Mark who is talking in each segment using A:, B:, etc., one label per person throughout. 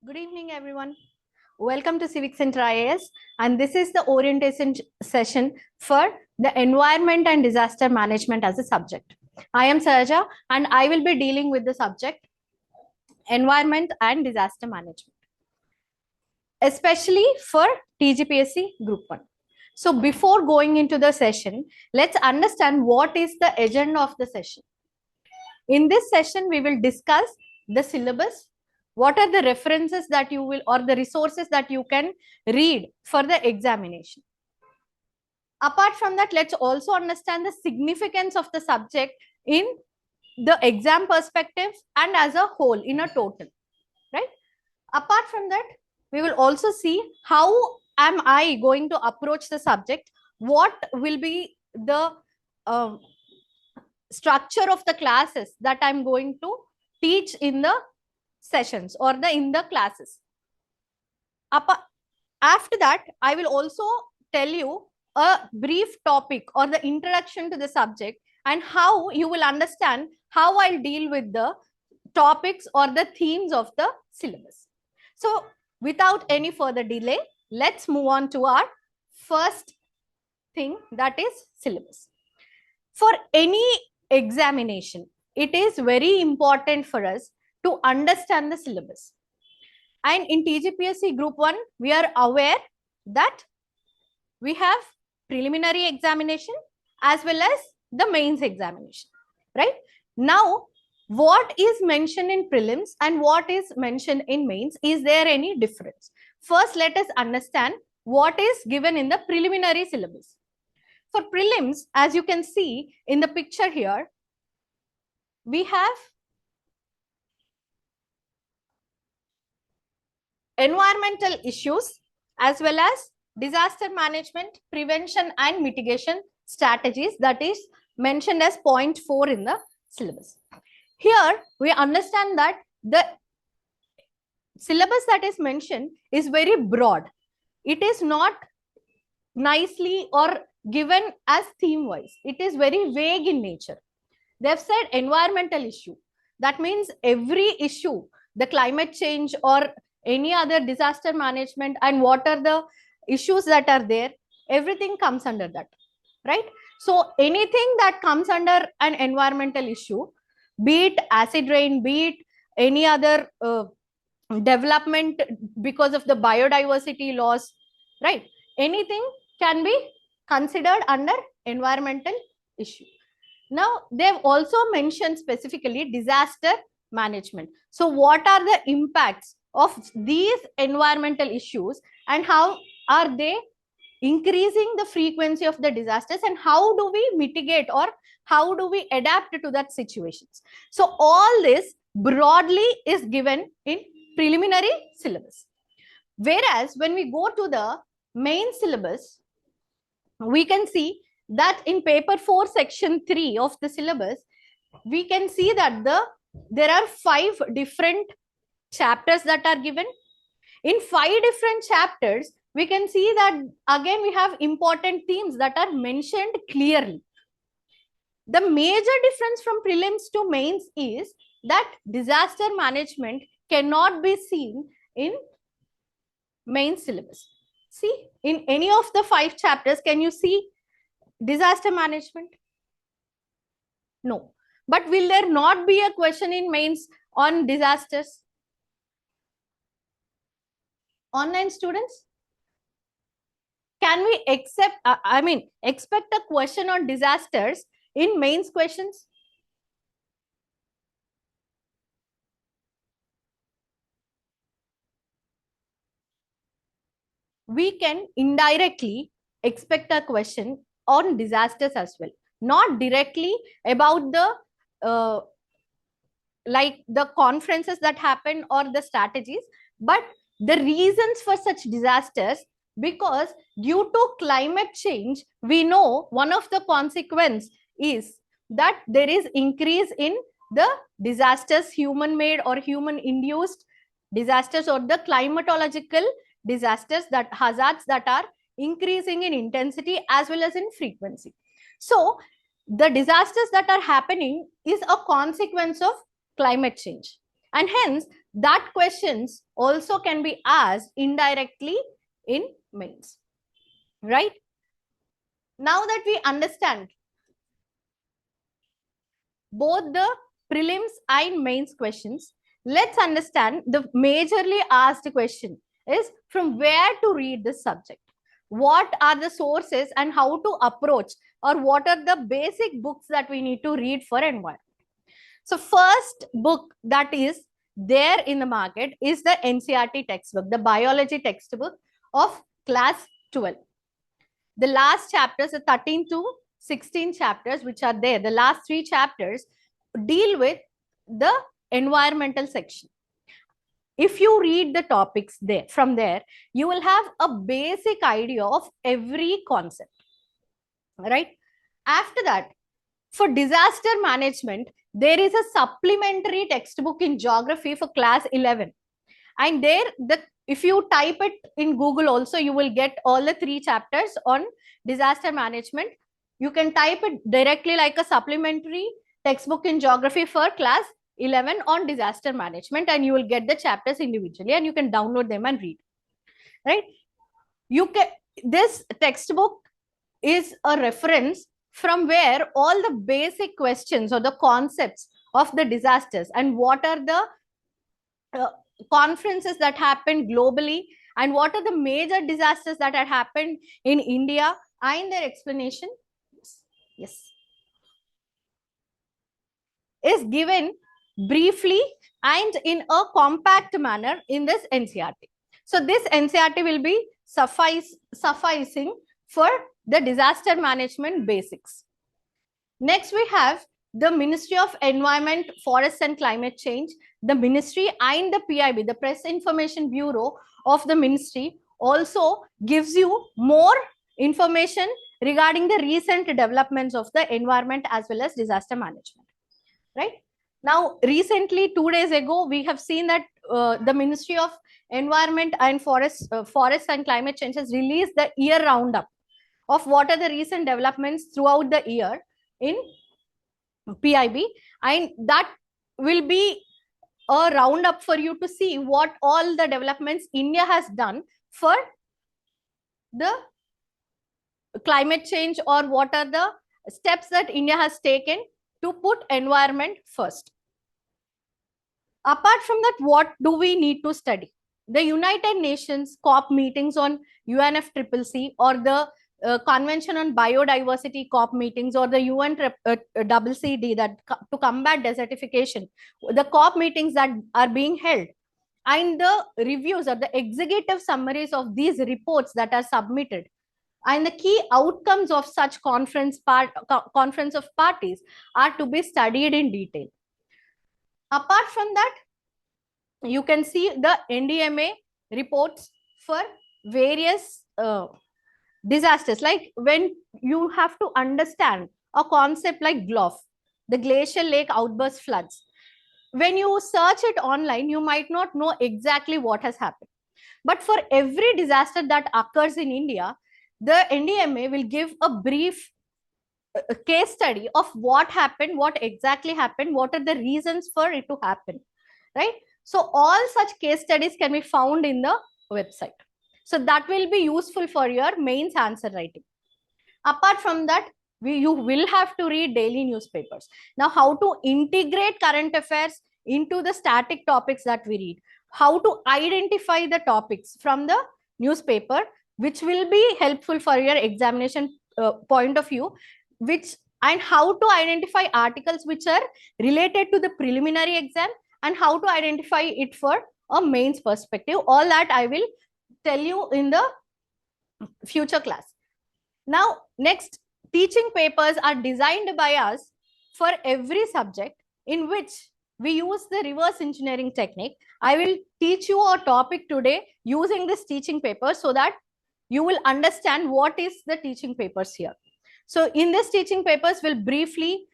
A: Good evening, everyone. Welcome to CivicCentreIAS, and this is the orientation session for the environment and disaster management as a subject. I am Saja, and I will be dealing with the subject environment and disaster management, especially for TGPSC Group 1. So before going into the session, let's understand what is the agenda of the session. In this session, we will discuss the syllabus, what are the references that you will or the resources that you can read for the examination. Apart from that, let's also understand the significance of the subject in the exam perspective and as a whole in a total, right? Apart from that, we will also see how am I going to approach the subject, what will be the structure of the classes that I'm going to teach in the sessions or in the classes. After that, I will also tell you a brief topic or the introduction to the subject and how you will understand how I'll deal with the topics or the themes of the syllabus. So without any further delay, let's move on to our first thing, that is syllabus. For any examination, it is very important for us to understand the syllabus. And in TGPSC Group 1, we are aware that we have preliminary examination as well as the mains examination, right? Now, what is mentioned in prelims and what is mentioned in mains, is there any difference? First, let us understand what is given in the preliminary syllabus. For prelims, as you can see in the picture here, we have environmental issues as well as disaster management, prevention and mitigation strategies, that is mentioned as point 4 in the syllabus. Here we understand that the syllabus that is mentioned is very broad. It is not nicely or given as theme wise. It is very vague in nature. They've said environmental issue. That means every issue, the climate change or any other disaster management and what are the issues that are there, everything comes under that, right? So anything that comes under an environmental issue, be it acid rain, be it any other development because of the biodiversity loss, right? Anything can be considered under environmental issue. Now, they've also mentioned specifically disaster management. So what are the impacts of these environmental issues and how are they increasing the frequency of the disasters and how do we mitigate or how do we adapt to that situations? So all this broadly is given in preliminary syllabus. Whereas when we go to the main syllabus, we can see that in paper 4 section 3 of the syllabus, we can see that there are 5 different chapters that are given. In 5 different chapters, we can see that again we have important themes that are mentioned clearly. The major difference from prelims to mains is that disaster management cannot be seen in main syllabus. See, in any of the 5 chapters, can you see disaster management? No. But will there not be a question in mains on disasters? Online students? Can we expect a question on disasters in mains questions? We can indirectly expect a question on disasters as well, not directly about the like the conferences that happen or the strategies, but the reasons for such disasters, because due to climate change, we know one of the consequence is that there is increase in the disasters, human made or human induced disasters or the climatological disasters, that hazards that are increasing in intensity as well as in frequency. So the disasters that are happening is a consequence of climate change. And hence, that questions also can be asked indirectly in mains, right? Now that we understand both the prelims and mains questions, let's understand the majorly asked question is from where to read this subject. What are the sources and how to approach, or what are the basic books that we need to read for environment. So first book that is there in the market is the NCERT textbook, the biology textbook of class 12. The last chapters, the 13 to 16 chapters which are there, the last 3 chapters deal with the environmental section. If you read the topics there, from there, you will have a basic idea of every concept, right? After that, for disaster management, there is a supplementary textbook in geography for class 11. And there, if you type it in Google also, you will get all the 3 chapters on disaster management. You can type it directly like a supplementary textbook in geography for class 11 on disaster management, and you will get the chapters individually, and you can download them and read, right? This textbook is a reference from where all the basic questions or the concepts of the disasters and what are the conferences that happened globally and what are the major disasters that had happened in India and their explanation, yes, is given briefly and in a compact manner in this NCERT. So this NCERT will be sufficing for the disaster management basics. Next, we have the Ministry of Environment, Forests and Climate Change. The ministry and the PIB, the Press Information Bureau of the ministry, also gives you more information regarding the recent developments of the environment as well as disaster management, right? Now, recently, 2 days ago, we have seen that the Ministry of Environment and Forests and Climate Change has released the year roundup of what are the recent developments throughout the year in PIB, and that will be a roundup for you to see what all the developments India has done for the climate change, or what are the steps that India has taken to put environment first. Apart from that, what do we need to study? The United Nations COP meetings on UNFCCC, or the Convention on Biodiversity COP meetings, or the UNCCD that to combat desertification, the COP meetings that are being held, and the reviews or the executive summaries of these reports that are submitted, and the key outcomes of such conference of parties are to be studied in detail. Apart from that, you can see the NDMA reports for various disasters. Like when you have to understand a concept like GLOF, the glacial lake outburst floods, when you search it online, you might not know exactly what has happened. But for every disaster that occurs in India, the NDMA will give a brief case study of what happened, what exactly happened, what are the reasons for it to happen, right? So all such case studies can be found in the website. So that will be useful for your mains answer writing. Apart from that, you will have to read daily newspapers. Now, how to integrate current affairs into the static topics that we read, how to identify the topics from the newspaper, which will be helpful for your examination point of view, and how to identify articles which are related to the preliminary exam, and how to identify it for a mains perspective. All that I will tell you in the future class. Now, next, teaching papers are designed by us for every subject, in which we use the reverse engineering technique. I will teach you a topic today using this teaching paper so that you will understand what is the teaching papers here. So in this teaching papers, will briefly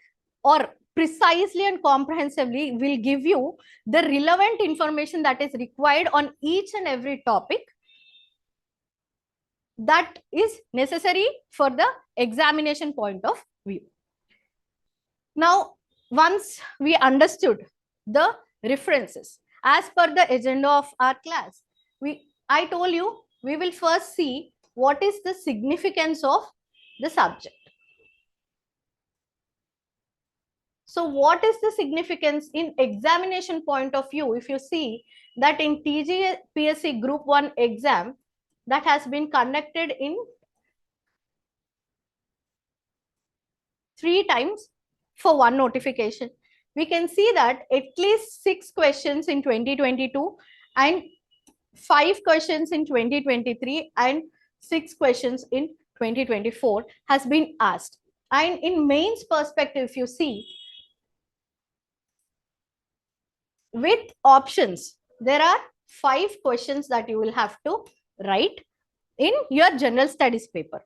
A: or precisely and comprehensively will give you the relevant information that is required on each and every topic that is necessary for the examination point of view. Now, once we understood the references. As per the agenda of our class, I told you we will first see what is the significance of the subject. So what is the significance in examination point of view? If you see that in TGPSC Group 1 exam that has been conducted in 3 times for one notification, we can see that at least 6 questions in 2022 and 5 questions in 2023 and 6 questions in 2024 has been asked. And in mains perspective, if you see, with options, there are 5 questions that you will have to write in your general studies paper.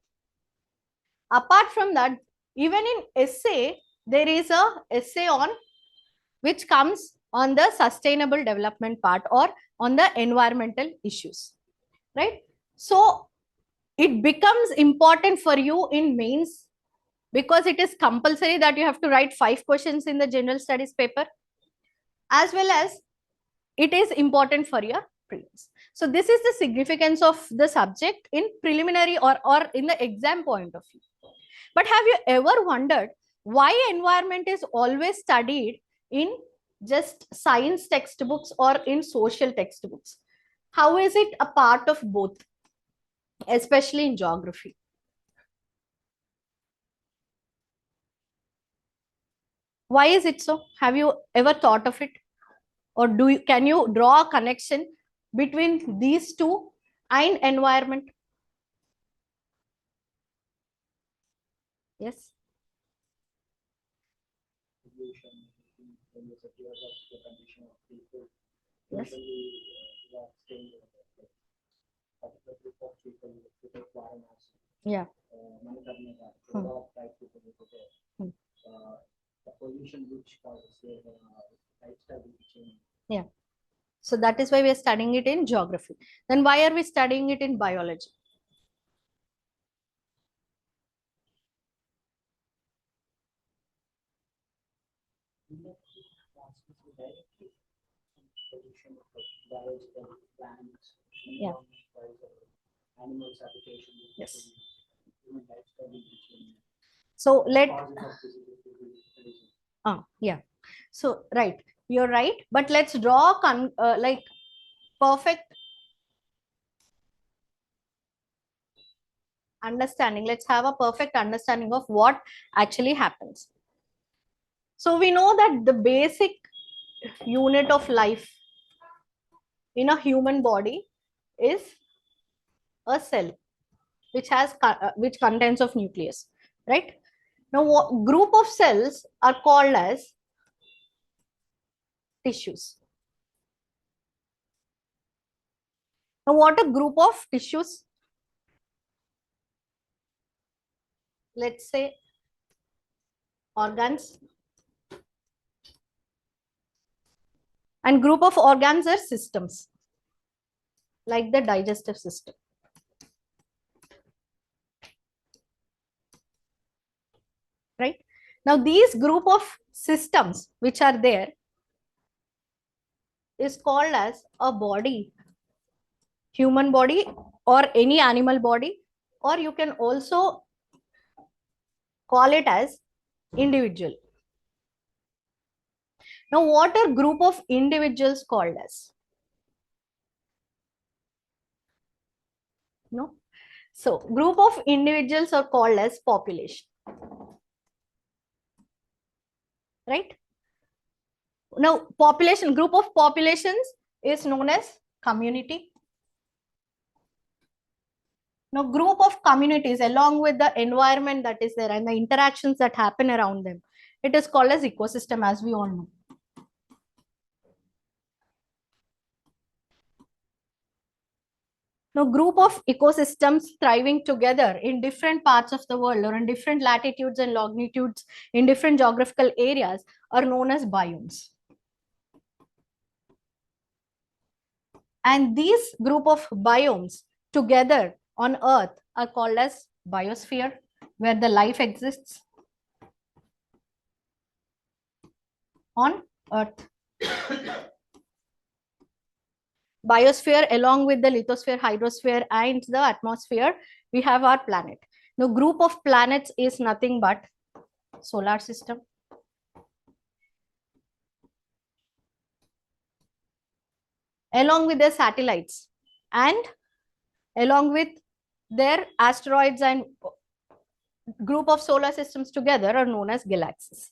A: Apart from that, even in essay, there is a essay on which comes on the sustainable development part or on the environmental issues, right? So it becomes important for you in mains because it is compulsory that you have to write 5 questions in the general studies paper, as well as it is important for your prelims. So this is the significance of the subject in preliminary or in the exam point of view. But have you ever wondered why environment is always studied in just science textbooks or in social textbooks? How is it a part of both, especially in geography? Why is it so? Have you ever thought of it? Or can you draw a connection between these two and environment? Yes. Yes. Yeah. Yeah. So that is why we are studying it in geography. Then why are we studying it in biology? Yeah. Yes. So yeah. So right, you're right. But let's draw like perfect understanding. Let's have a perfect understanding of what actually happens. So we know that the basic unit of life in a human body is a cell, which contains of nucleus, right? Now, what group of cells are called as tissues? Now, what a group of tissues? Let's say organs. And group of organs are systems, like the digestive system. Right? Now, these group of systems which are there is called as a body, human body or any animal body, or you can also call it as individual. Now, what are group of individuals called as? No. So, group of individuals are called as population. Right? Now, group of populations is known as community. Now, group of communities along with the environment that is there and the interactions that happen around them, it is called as ecosystem, as we all know. Now, group of ecosystems thriving together in different parts of the world or in different latitudes and longitudes in different geographical areas are known as biomes. And these group of biomes together on Earth are called as biosphere, where the life exists on Earth. biosphere, along with the lithosphere, hydrosphere, and the atmosphere, we have our planet. Now, group of planets is nothing but solar system. Along with their satellites and along with their asteroids and group of solar systems together are known as galaxies.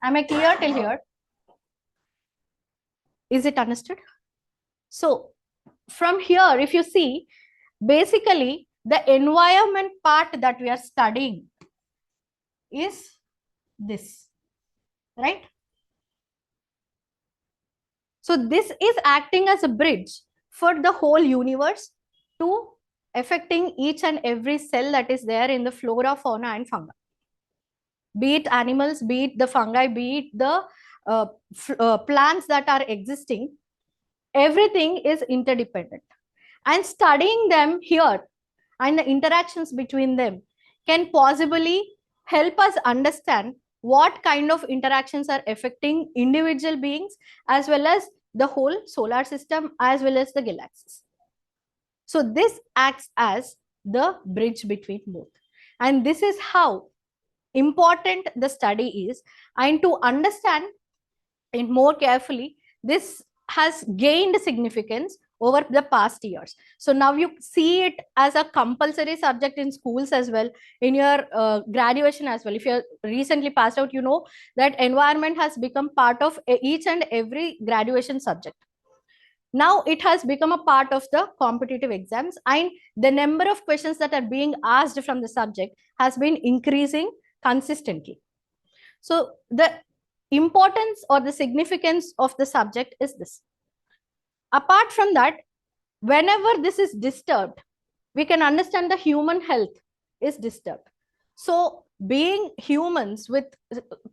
A: Am I clear till here? Is it understood? So from here, if you see, basically the environment part that we are studying is this, right? So this is acting as a bridge for the whole universe to affecting each and every cell that is there in the flora, fauna, and fungi. Be it animals, be it the fungi, be it the plants that are existing, everything is interdependent. And studying them here and the interactions between them can possibly help us understand what kind of interactions are affecting individual beings as well as the whole solar system as well as the galaxies. So this acts as the bridge between both. And this is how important the study is. And to understand it more carefully, this has gained significance over the past years. So now you see it as a compulsory subject in schools as well, in your graduation as well. If you're recently passed out, you know that environment has become part of each and every graduation subject. Now it has become a part of the competitive exams, and the number of questions that are being asked from the subject has been increasing consistently. So the importance or the significance of the subject is this. Apart from that, whenever this is disturbed, we can understand the human health is disturbed. So being humans with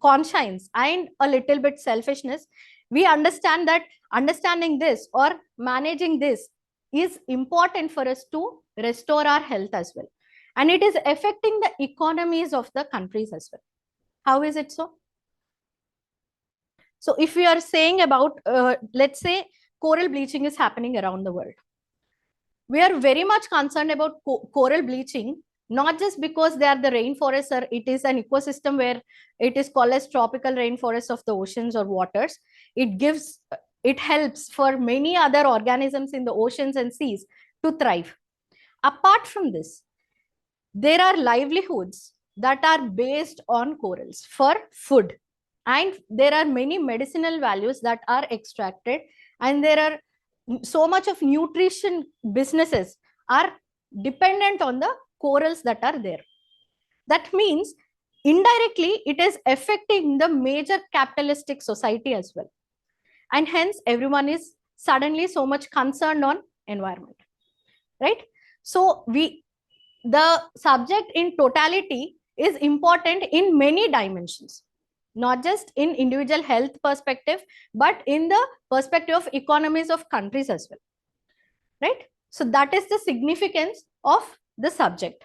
A: conscience and a little bit selfishness, we understand that understanding this or managing this is important for us to restore our health as well. And it is affecting the economies of the countries as well. How is it so? So if we are saying about, let's say, coral bleaching is happening around the world. We are very much concerned about coral bleaching, not just because they are the rainforests or it is an ecosystem where it is called as tropical rainforest of the oceans or waters. It helps for many other organisms in the oceans and seas to thrive. Apart from this, there are livelihoods that are based on corals for food. And there are many medicinal values that are extracted, and there are so much of nutrition businesses are dependent on the corals that are there. That means indirectly it is affecting the major capitalistic society as well. And hence everyone is suddenly so much concerned on environment, right? So the subject in totality is important in many dimensions, not just in individual health perspective, but in the perspective of economies of countries as well, right? So that is the significance of the subject.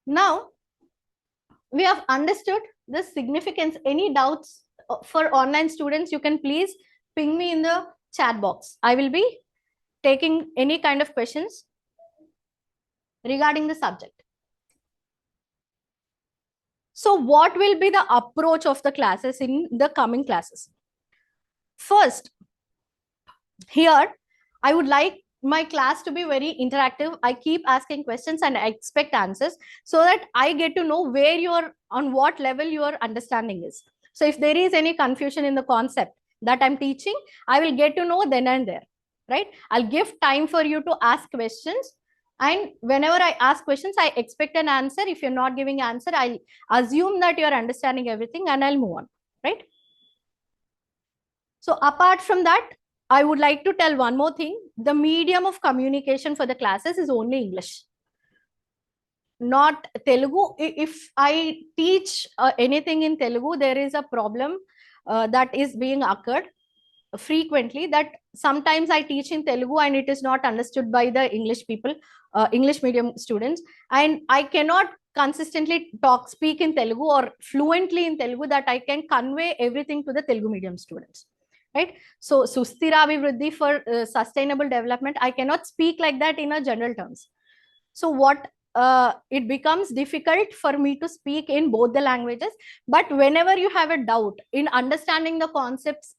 A: Now, we have understood the significance. Any doubts for online students, you can please ping me in the chat box. I will be taking any kind of questions regarding the subject. So what will be the approach of the classes in the coming classes? First, here, I would like my class to be very interactive. I keep asking questions and I expect answers so that I get to know where you're, on what level your understanding is. So if there is any confusion in the concept that I'm teaching, I will get to know then and there, right? I'll give time for you to ask questions. And whenever I ask questions, I expect an answer. If you're not giving answer, I assume that you're understanding everything and I'll move on, right? So apart from that, I would like to tell one more thing. The medium of communication for the classes is only English, not Telugu. If I teach anything in Telugu, there is a problem that is being occurred frequently, that sometimes I teach in Telugu and it is not understood by the English people, English medium students, and I cannot consistently speak in Telugu or fluently in Telugu that I can convey everything to the Telugu medium students, right? So Sustira Abhivruddhi for sustainable development, I cannot speak like that in a general terms. So what it becomes difficult for me to speak in both the languages. But whenever you have a doubt in understanding the concepts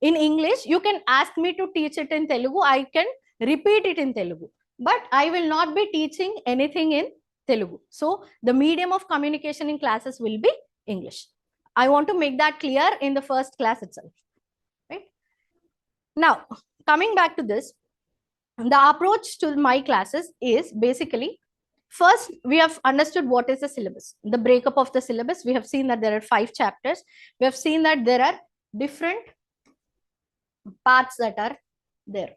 A: in English, you can ask me to teach it in Telugu. I can repeat it in Telugu, but I will not be teaching anything in Telugu. So the medium of communication in classes will be English. I want to make that clear in the first class itself, right? Now, coming back to this, the approach to my classes is basically, first, we have understood what is the syllabus, the breakup of the syllabus. We have seen that there are 5 chapters. We have seen that there are different parts that are there,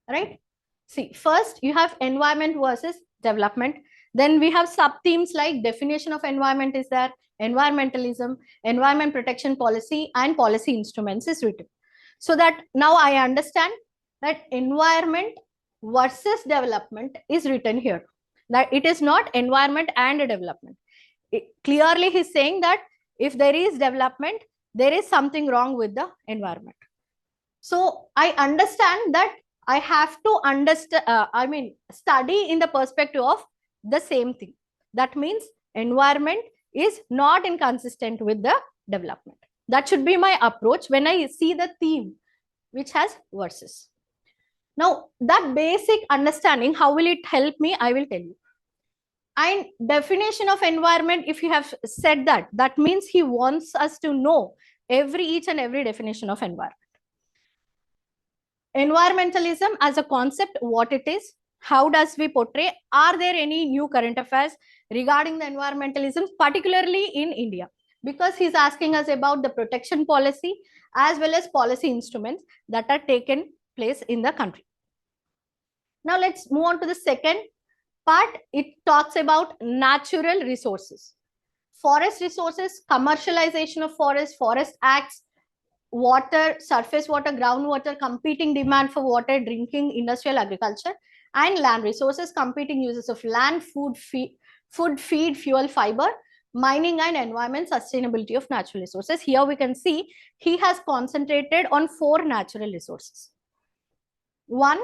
A: right? See, first you have environment versus development. Then we have sub themes like definition of environment is there, environmentalism, environment protection policy, and policy instruments is written. So that now I understand that environment versus development is written here, that it is not environment and development. Clearly he's saying that if there is development, there is something wrong with the environment. So I understand that I have to understand, study in the perspective of the same thing. That means environment is not inconsistent with the development. That should be my approach when I see the theme which has verses. Now, that basic understanding, how will it help me? I will tell you. And definition of environment, if you have said that, that means he wants us to know each and every definition of environment. Environmentalism as a concept, what it is, how does we portray, are there any new current affairs regarding the environmentalism, particularly in India? Because he's asking us about the protection policy as well as policy instruments that are taken place in the country. Now let's move on to the second part. It talks about natural resources, forest resources, commercialization of forest acts, water, surface water, groundwater, competing demand for water, drinking, industrial, agriculture, and land resources, competing uses of land, food, feed, fuel, fiber, mining, and environment, sustainability of natural resources. Here we can see he has concentrated on 4 natural resources. One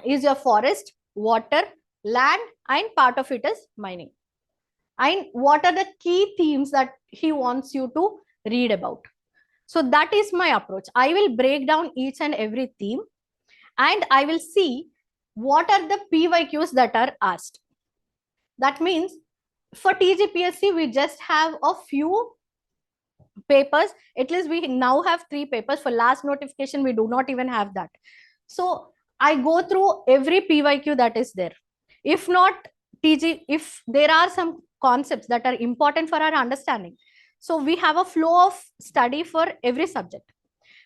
A: is your forest, water, land, and part of it is mining. And what are the key themes that he wants you to read about? So that is my approach. I will break down each and every theme and I will see what are the PYQs that are asked. That means for TGPSC, we just have a few papers. At least we now have 3 papers. For last notification, we do not even have that. So I go through every PYQ that is there. If not if there are some concepts that are important for our understanding, so we have a flow of study for every subject.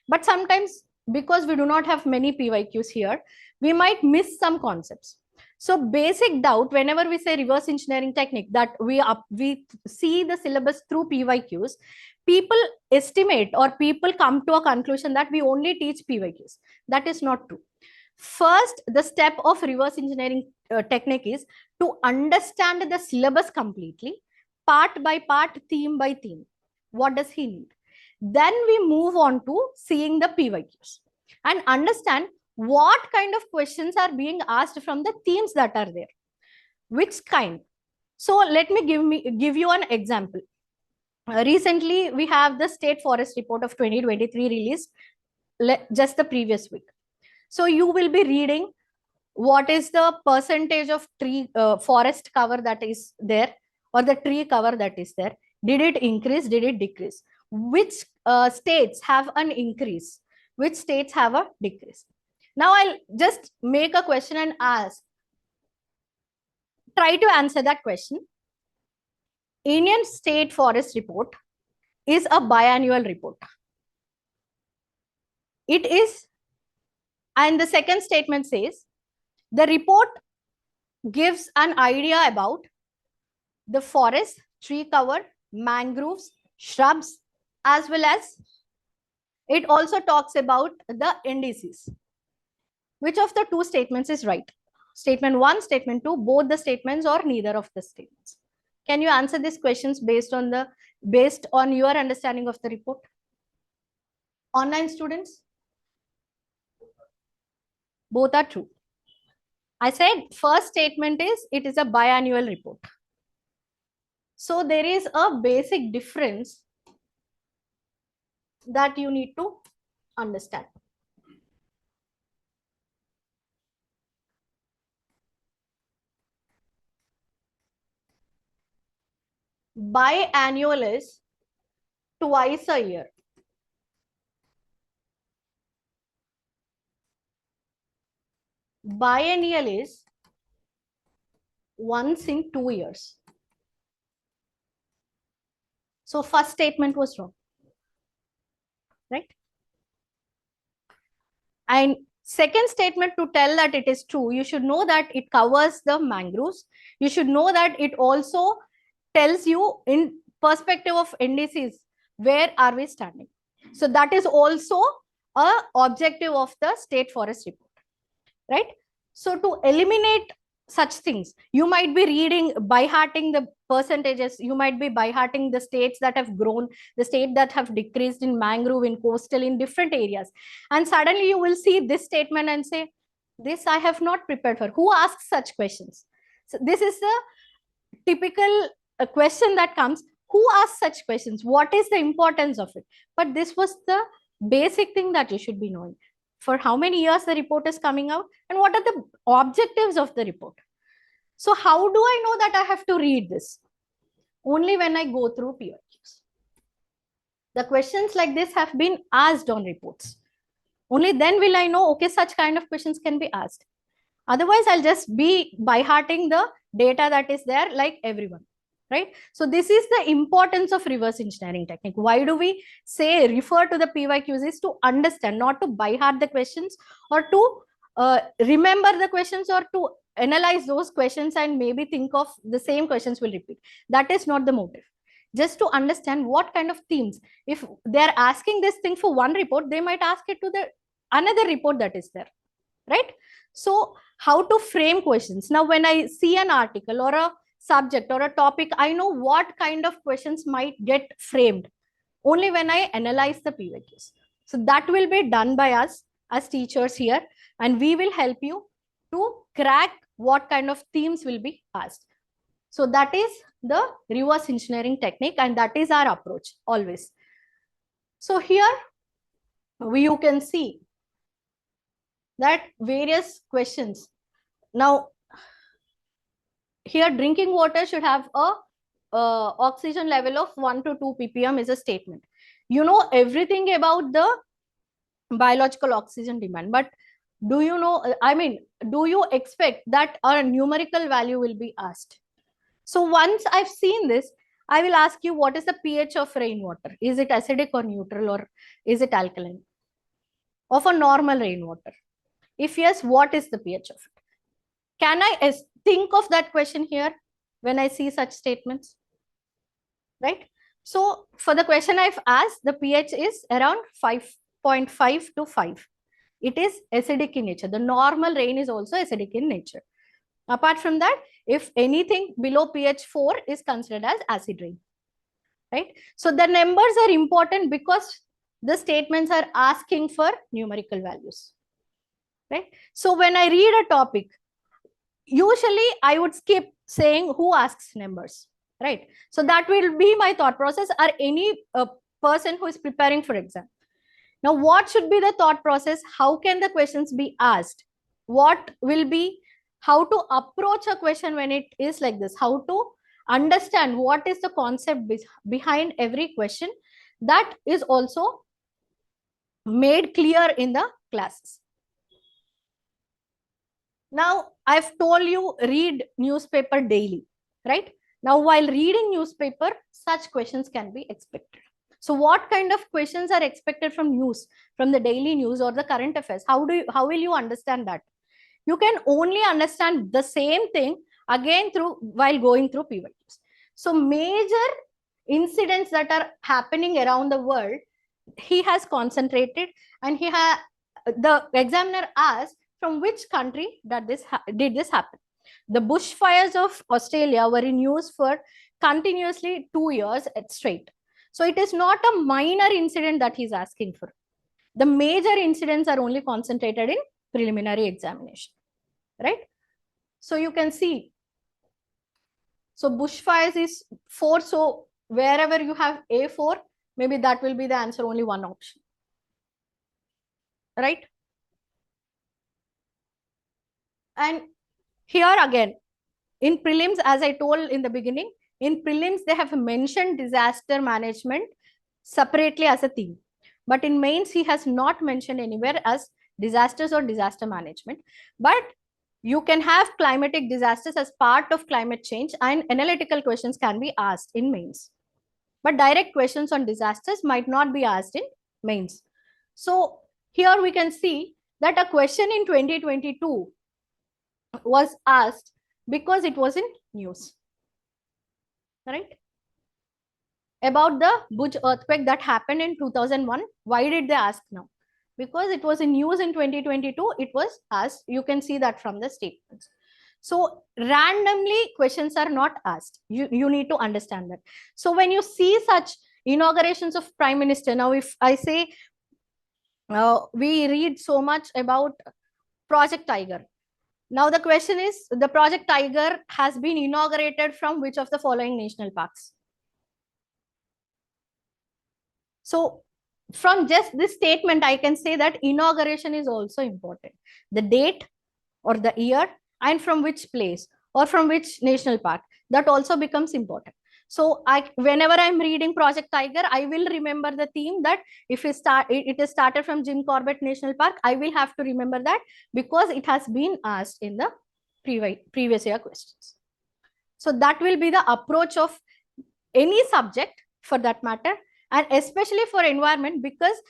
A: But sometimes, because we do not have many PYQs here, we might miss some concepts. So basic doubt, whenever we say reverse engineering technique, that we see the syllabus through PYQs, people estimate or people come to a conclusion that we only teach PYQs. That is not true. First, the step of reverse engineering technique is to understand the syllabus completely, part by part, theme by theme. What does he need? Then we move on to seeing the PYQs and understand what kind of questions are being asked from the themes that are there. Which kind? So let me give you an example. Recently, we have the State Forest Report of 2023 released just the previous week. So you will be reading what is the percentage of tree forest cover that is there, or the tree cover that is there. Did it increase? Did it decrease? Which states have an increase? Which states have a decrease? Now I'll just make a question and ask. Try to answer that question. Indian State Forest Report is a biannual report. It is, and the second statement says, the report gives an idea about the forest, tree cover, mangroves, shrubs, as well as it also talks about the indices. Which of the 2 statements is right? statement 1, statement 2, both the statements, or neither of the statements? Can you answer these questions based on your understanding of the report? Online students? Both are true. I said first statement is it is a biannual report. So there is a basic difference that you need to understand. Biannual is twice a year. Biennial is once in 2 years. So first statement was wrong, right? And second statement, to tell that it is true, you should know that it covers the mangroves. You should know that it also tells you in perspective of NDCs, where are we standing? So that is also a objective of the state forest report, right? So to eliminate such things, you might be reading by hearting the percentages, you might be by hearting the states that have grown, the state that have decreased in mangrove, in coastal, in different areas, and suddenly you will see this statement and say, this I have not prepared for. Who asks such questions? So this is the typical question that comes. Who asks such questions? What is the importance of it? But this was the basic thing that you should be knowing. For how many years the report is coming out, and what are the objectives of the report? So how do I know that I have to read this? Only when I go through PYQs. The questions like this have been asked on reports. Only then will I know, okay, such kind of questions can be asked. Otherwise, I'll just be by hearting the data that is there like everyone, right? So this is the importance of reverse engineering technique. Why do we say refer to the PYQs? Is to understand, not to by heart the questions or to remember the questions or to analyze those questions and maybe think of the same questions will repeat. That is not the motive. Just to understand what kind of themes. If they're asking this thing for one report, they might ask it to the another report that is there, right? So how to frame questions. Now, when I see an article or a subject or a topic, I know what kind of questions might get framed only when I analyze the PYQs. So that will be done by us as teachers here, and we will help you to crack what kind of themes will be asked. So that is the reverse engineering technique, and that is our approach always. So here you can see that various questions. Now, here drinking water should have a oxygen level of 1 to 2 ppm is a statement. You know everything about the biological oxygen demand, but do you know, I mean, do you expect that a numerical value will be asked? So once I've seen this, I will ask you, what is the pH of rainwater? Is it acidic or neutral, or is it alkaline? Of a normal rainwater? If yes, what is the pH of it? Can I think of that question here when I see such statements? Right? So for the question I've asked, the pH is around 5.5 to 5. It is acidic in nature. The normal rain is also acidic in nature. Apart from that, if anything below pH 4 is considered as acid rain. Right? So the numbers are important because the statements are asking for numerical values. Right? So when I read a topic, usually I would skip saying who asks numbers, right? So that will be my thought process, or any person who is preparing for exam. Now, what should be the thought process? How can the questions be asked? What will be, how to approach a question when it is like this? How to understand what is the concept behind every question? That is also made clear in the classes. Now, I've told you read newspaper daily, right? Now, while reading newspaper, such questions can be expected. So what kind of questions are expected from news, from the daily news or the current affairs? How will you understand that? You can only understand the same thing again while going through PYQs. So major incidents that are happening around the world, he has concentrated, and the examiner asked From which country did this happen? The bushfires of Australia were in news for continuously 2 years straight. So it is not a minor incident that he's asking for. The major incidents are only concentrated in preliminary examination, right? So you can see, so bushfires is 4. So wherever you have A4, maybe that will be the answer, only one option, right? And here again, in prelims, as I told in the beginning, in prelims, they have mentioned disaster management separately as a theme. But in mains, he has not mentioned anywhere as disasters or disaster management. But you can have climatic disasters as part of climate change, and analytical questions can be asked in mains. But direct questions on disasters might not be asked in mains. So here we can see that a question in 2022 was asked because it was in news, right? About the Bhuj earthquake that happened in 2001. Why did they ask now? Because it was in news in 2022, it was asked. You can see that from the statements. So randomly questions are not asked. You need to understand that. So when you see such inaugurations of prime minister, now if I say we read so much about Project Tiger. Now the question is, the Project Tiger has been inaugurated from which of the following national parks? So from just this statement, I can say that inauguration is also important. The date or the year and from which place or from which national park, that also becomes important. So whenever I'm reading Project Tiger, I will remember the theme that if it is started from Jim Corbett National Park, I will have to remember that because it has been asked in the previous year questions. So that will be the approach of any subject for that matter, and especially for environment, because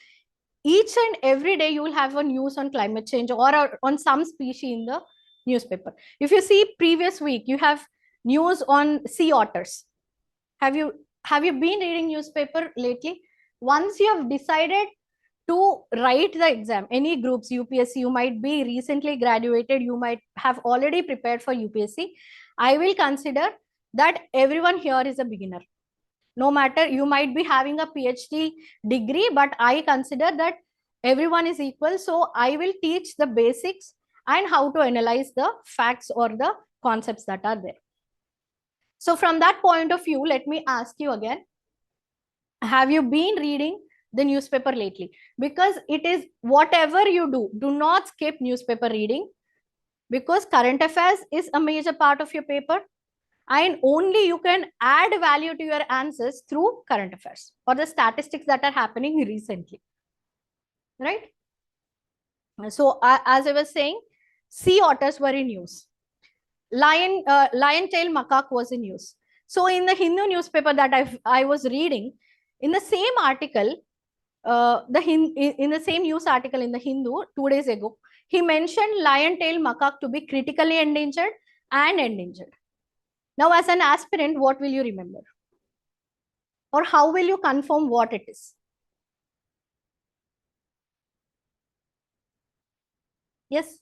A: each and every day you will have a news on climate change or on some species in the newspaper. If you see previous week, you have news on sea otters. Have you been reading newspaper lately? Once you have decided to write the exam, any groups, UPSC, you might be recently graduated, you might have already prepared for UPSC. I will consider that everyone here is a beginner. No matter, you might be having a PhD degree, but I consider that everyone is equal. So I will teach the basics and how to analyze the facts or the concepts that are there. So from that point of view, let me ask you again, have you been reading the newspaper lately? Because it is, whatever you do not skip newspaper reading, because current affairs is a major part of your paper, and only you can add value to your answers through current affairs or the statistics that are happening recently, right? So as I was saying, sea otters were in news. Lion tail macaque was in news. So in the Hindu newspaper that I was reading, in the same article, in the same news article in the Hindu 2 days ago, he mentioned lion tail macaque to be critically endangered and endangered. Now, as an aspirant, what will you remember? Or how will you confirm what it is? Yes,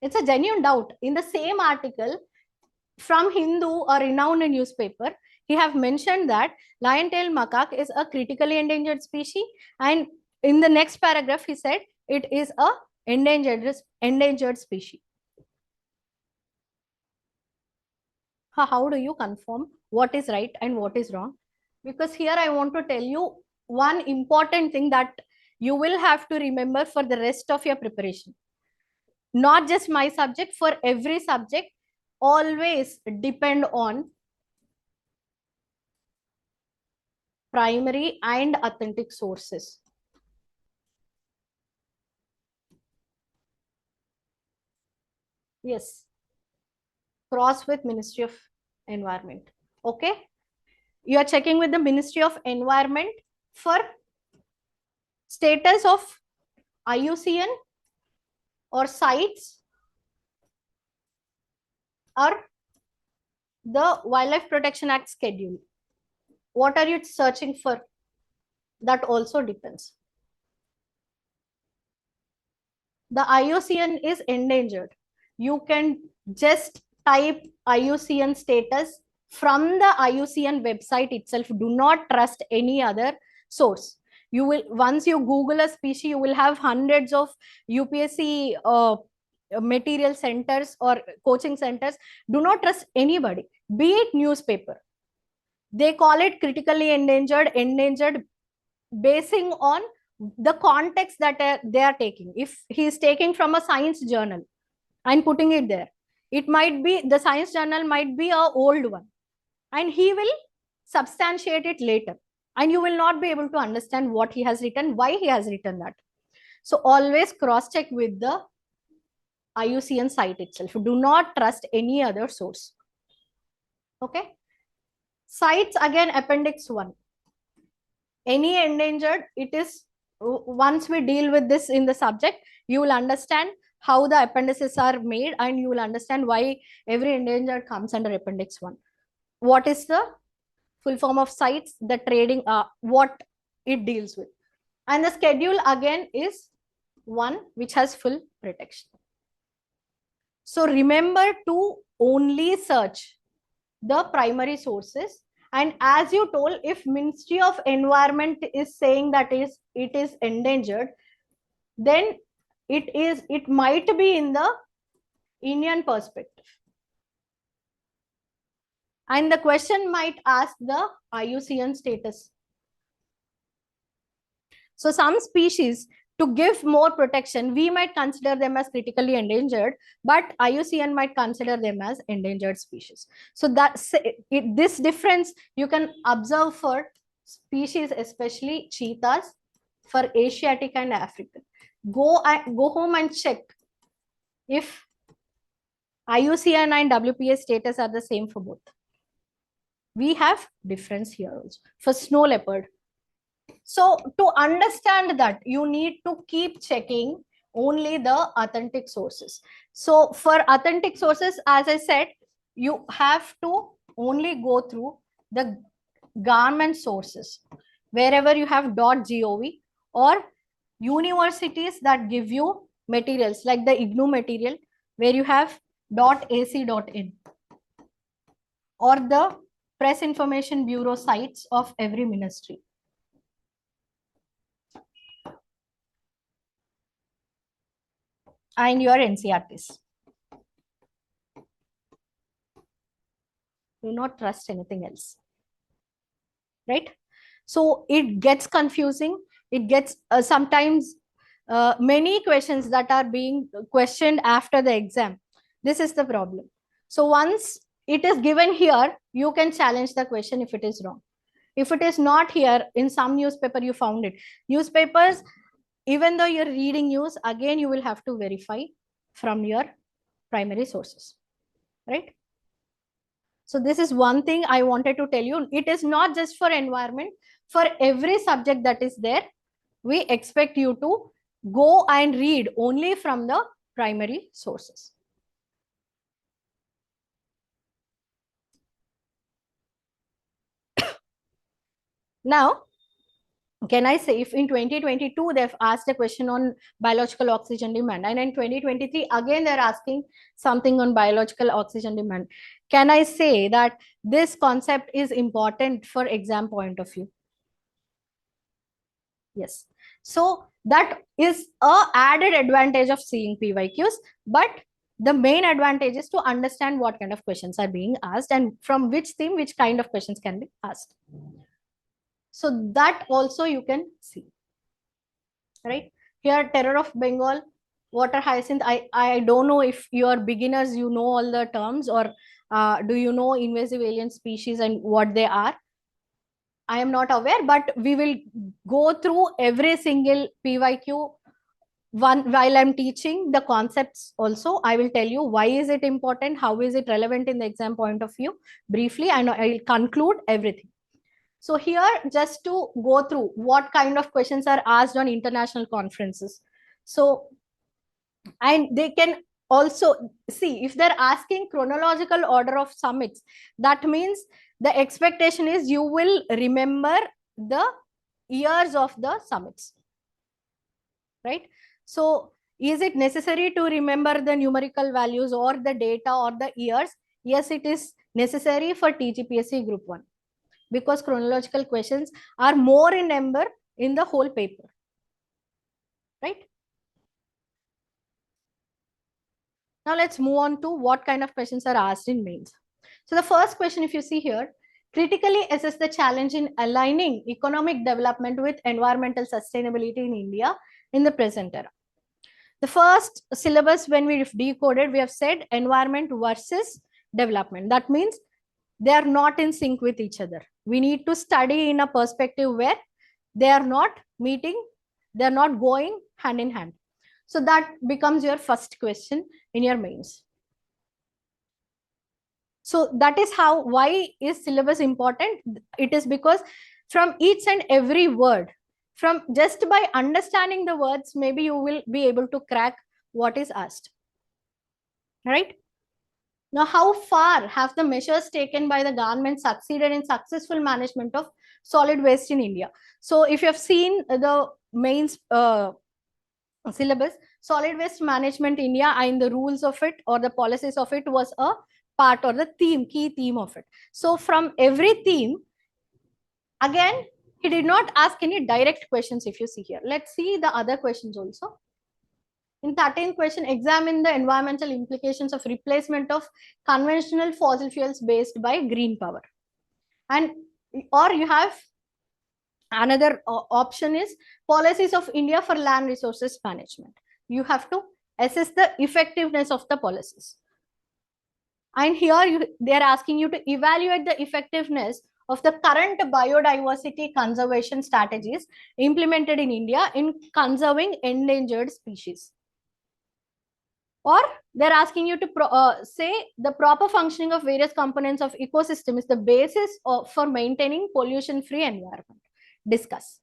A: it's a genuine doubt. In the same article from Hindu, a renowned newspaper, he have mentioned that lion-tailed macaque is a critically endangered species, and in the next paragraph he said it is a endangered species. How do you confirm what is right and what is wrong? Because here I want to tell you one important thing that you will have to remember for the rest of your preparation. Not just my subject, for every subject, always depend on primary and authentic sources. Yes. Cross with Ministry of Environment. Okay. You are checking with the Ministry of Environment for status of IUCN or sites or the Wildlife Protection Act schedule. What are you searching for? That also depends. the IUCN is endangered, you can just type IUCN status from the IUCN website itself. Do not trust any other source. You will, once you Google a species, you will have hundreds of UPSC material centers or coaching centers. Do not trust anybody, be it newspaper. They call it critically endangered basing on the context that they are taking. If he is taking from a science journal and putting it there, it might be, the science journal might be a old one, and he will substantiate it later, and you will not be able to understand what he has written, why he has written that. So always cross check with the IUCN site itself. Do not trust any other source. Okay. Sites again, appendix 1. Any endangered, it is, once we deal with this in the subject, you will understand how the appendices are made, and you will understand why every endangered comes under appendix 1. What is the full form of sites, the trading, what it deals with. And the schedule again is one which has full protection. So remember to only search the primary sources. And as you told, if Ministry of Environment is saying that it is endangered, then it might be in the Indian perspective. And the question might ask the IUCN status. So some species, to give more protection, we might consider them as critically endangered, but IUCN might consider them as endangered species. So that's this difference you can observe for species, especially cheetahs, for Asiatic and African. Go home and check if IUCN and WPS status are the same for both. We have difference here also for snow leopard. So to understand that, you need to keep checking only the authentic sources. So for authentic sources, as I said, you have to only go through the government sources. Wherever you have .gov or universities that give you materials like the IGNOU material, where you have .ac.in, or the Press Information Bureau sites of every ministry. And your NCRTs. Do not trust anything else. Right? So it gets confusing. It gets sometimes many questions that are being questioned after the exam. This is the problem. So once it is given here, you can challenge the question if it is wrong. If it is not here, in some newspaper you found it. Newspapers, even though you're reading news, again you will have to verify from your primary sources, right? So this is one thing I wanted to tell you. It is not just for environment. For every subject that is there, we expect you to go and read only from the primary sources. Now, can I say, if in 2022 they've asked a question on biological oxygen demand, and in 2023 again they're asking something on biological oxygen demand, can I say that this concept is important for exam point of view? Yes. So that is a added advantage of seeing PYQs, but the main advantage is to understand what kind of questions are being asked and from which theme which kind of questions can be asked. So that also you can see, right? Here, terror of Bengal, water hyacinth. I don't know if you are beginners, you know all the terms, or do you know invasive alien species and what they are? I am not aware, but we will go through every single PYQ one while I'm teaching the concepts also. I will tell you why is it important, how is it relevant in the exam point of view briefly, and I'll conclude everything. So here, just to go through what kind of questions are asked on international conferences. So, and they can also see if they're asking chronological order of summits, that means the expectation is you will remember the years of the summits, right? So Is it necessary to remember the numerical values or the data or the years? Yes, it is necessary for TGPSC Group 1 because chronological questions are more in number in the whole paper, right? Now let's move on to what kind of questions are asked in mains. So the first question, if you see here, critically assess the challenge in aligning economic development with environmental sustainability in India in the present era. The first syllabus, when we decoded, we have said environment versus development. That means they are not in sync with each other. We need to study in a perspective where they are not meeting, they are not going hand in hand. So that becomes your first question in your mains. So that is how, why is syllabus important? It is because from each and every word, from just by understanding the words, maybe you will be able to crack what is asked, right? Now, how far have the measures taken by the government succeeded in successful management of solid waste in India? So if you have seen the mains syllabus, solid waste management India and the rules of it or the policies of it was a part or the theme, key theme of it. So from every theme, again, he did not ask any direct questions. If you see here, let's see the other questions also. In 13th question, examine the environmental implications of replacement of conventional fossil fuels based by green power. And or you have another option is policies of India for land resources management. You have to assess the effectiveness of the policies. And here they are asking you to evaluate the effectiveness of the current biodiversity conservation strategies implemented in India in conserving endangered species. Or they're asking you to say the proper functioning of various components of ecosystem is the basis for maintaining pollution-free environment. Discuss.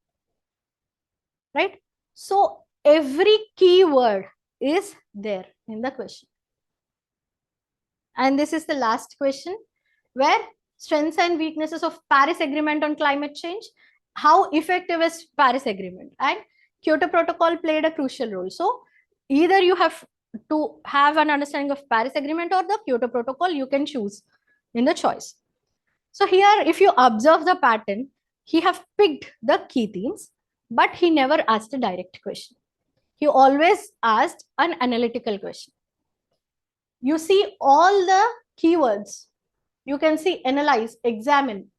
A: Right? So every keyword is there in the question. And this is the last question, where strengths and weaknesses of Paris Agreement on climate change. How effective is Paris Agreement? And Kyoto Protocol played a crucial role. So either you have to have an understanding of Paris Agreement or the Kyoto Protocol, you can choose in the choice. So here, if you observe the pattern, he have picked the key themes, but he never asked a direct question. He always asked an analytical question. You see all the keywords. You can see analyze, examine,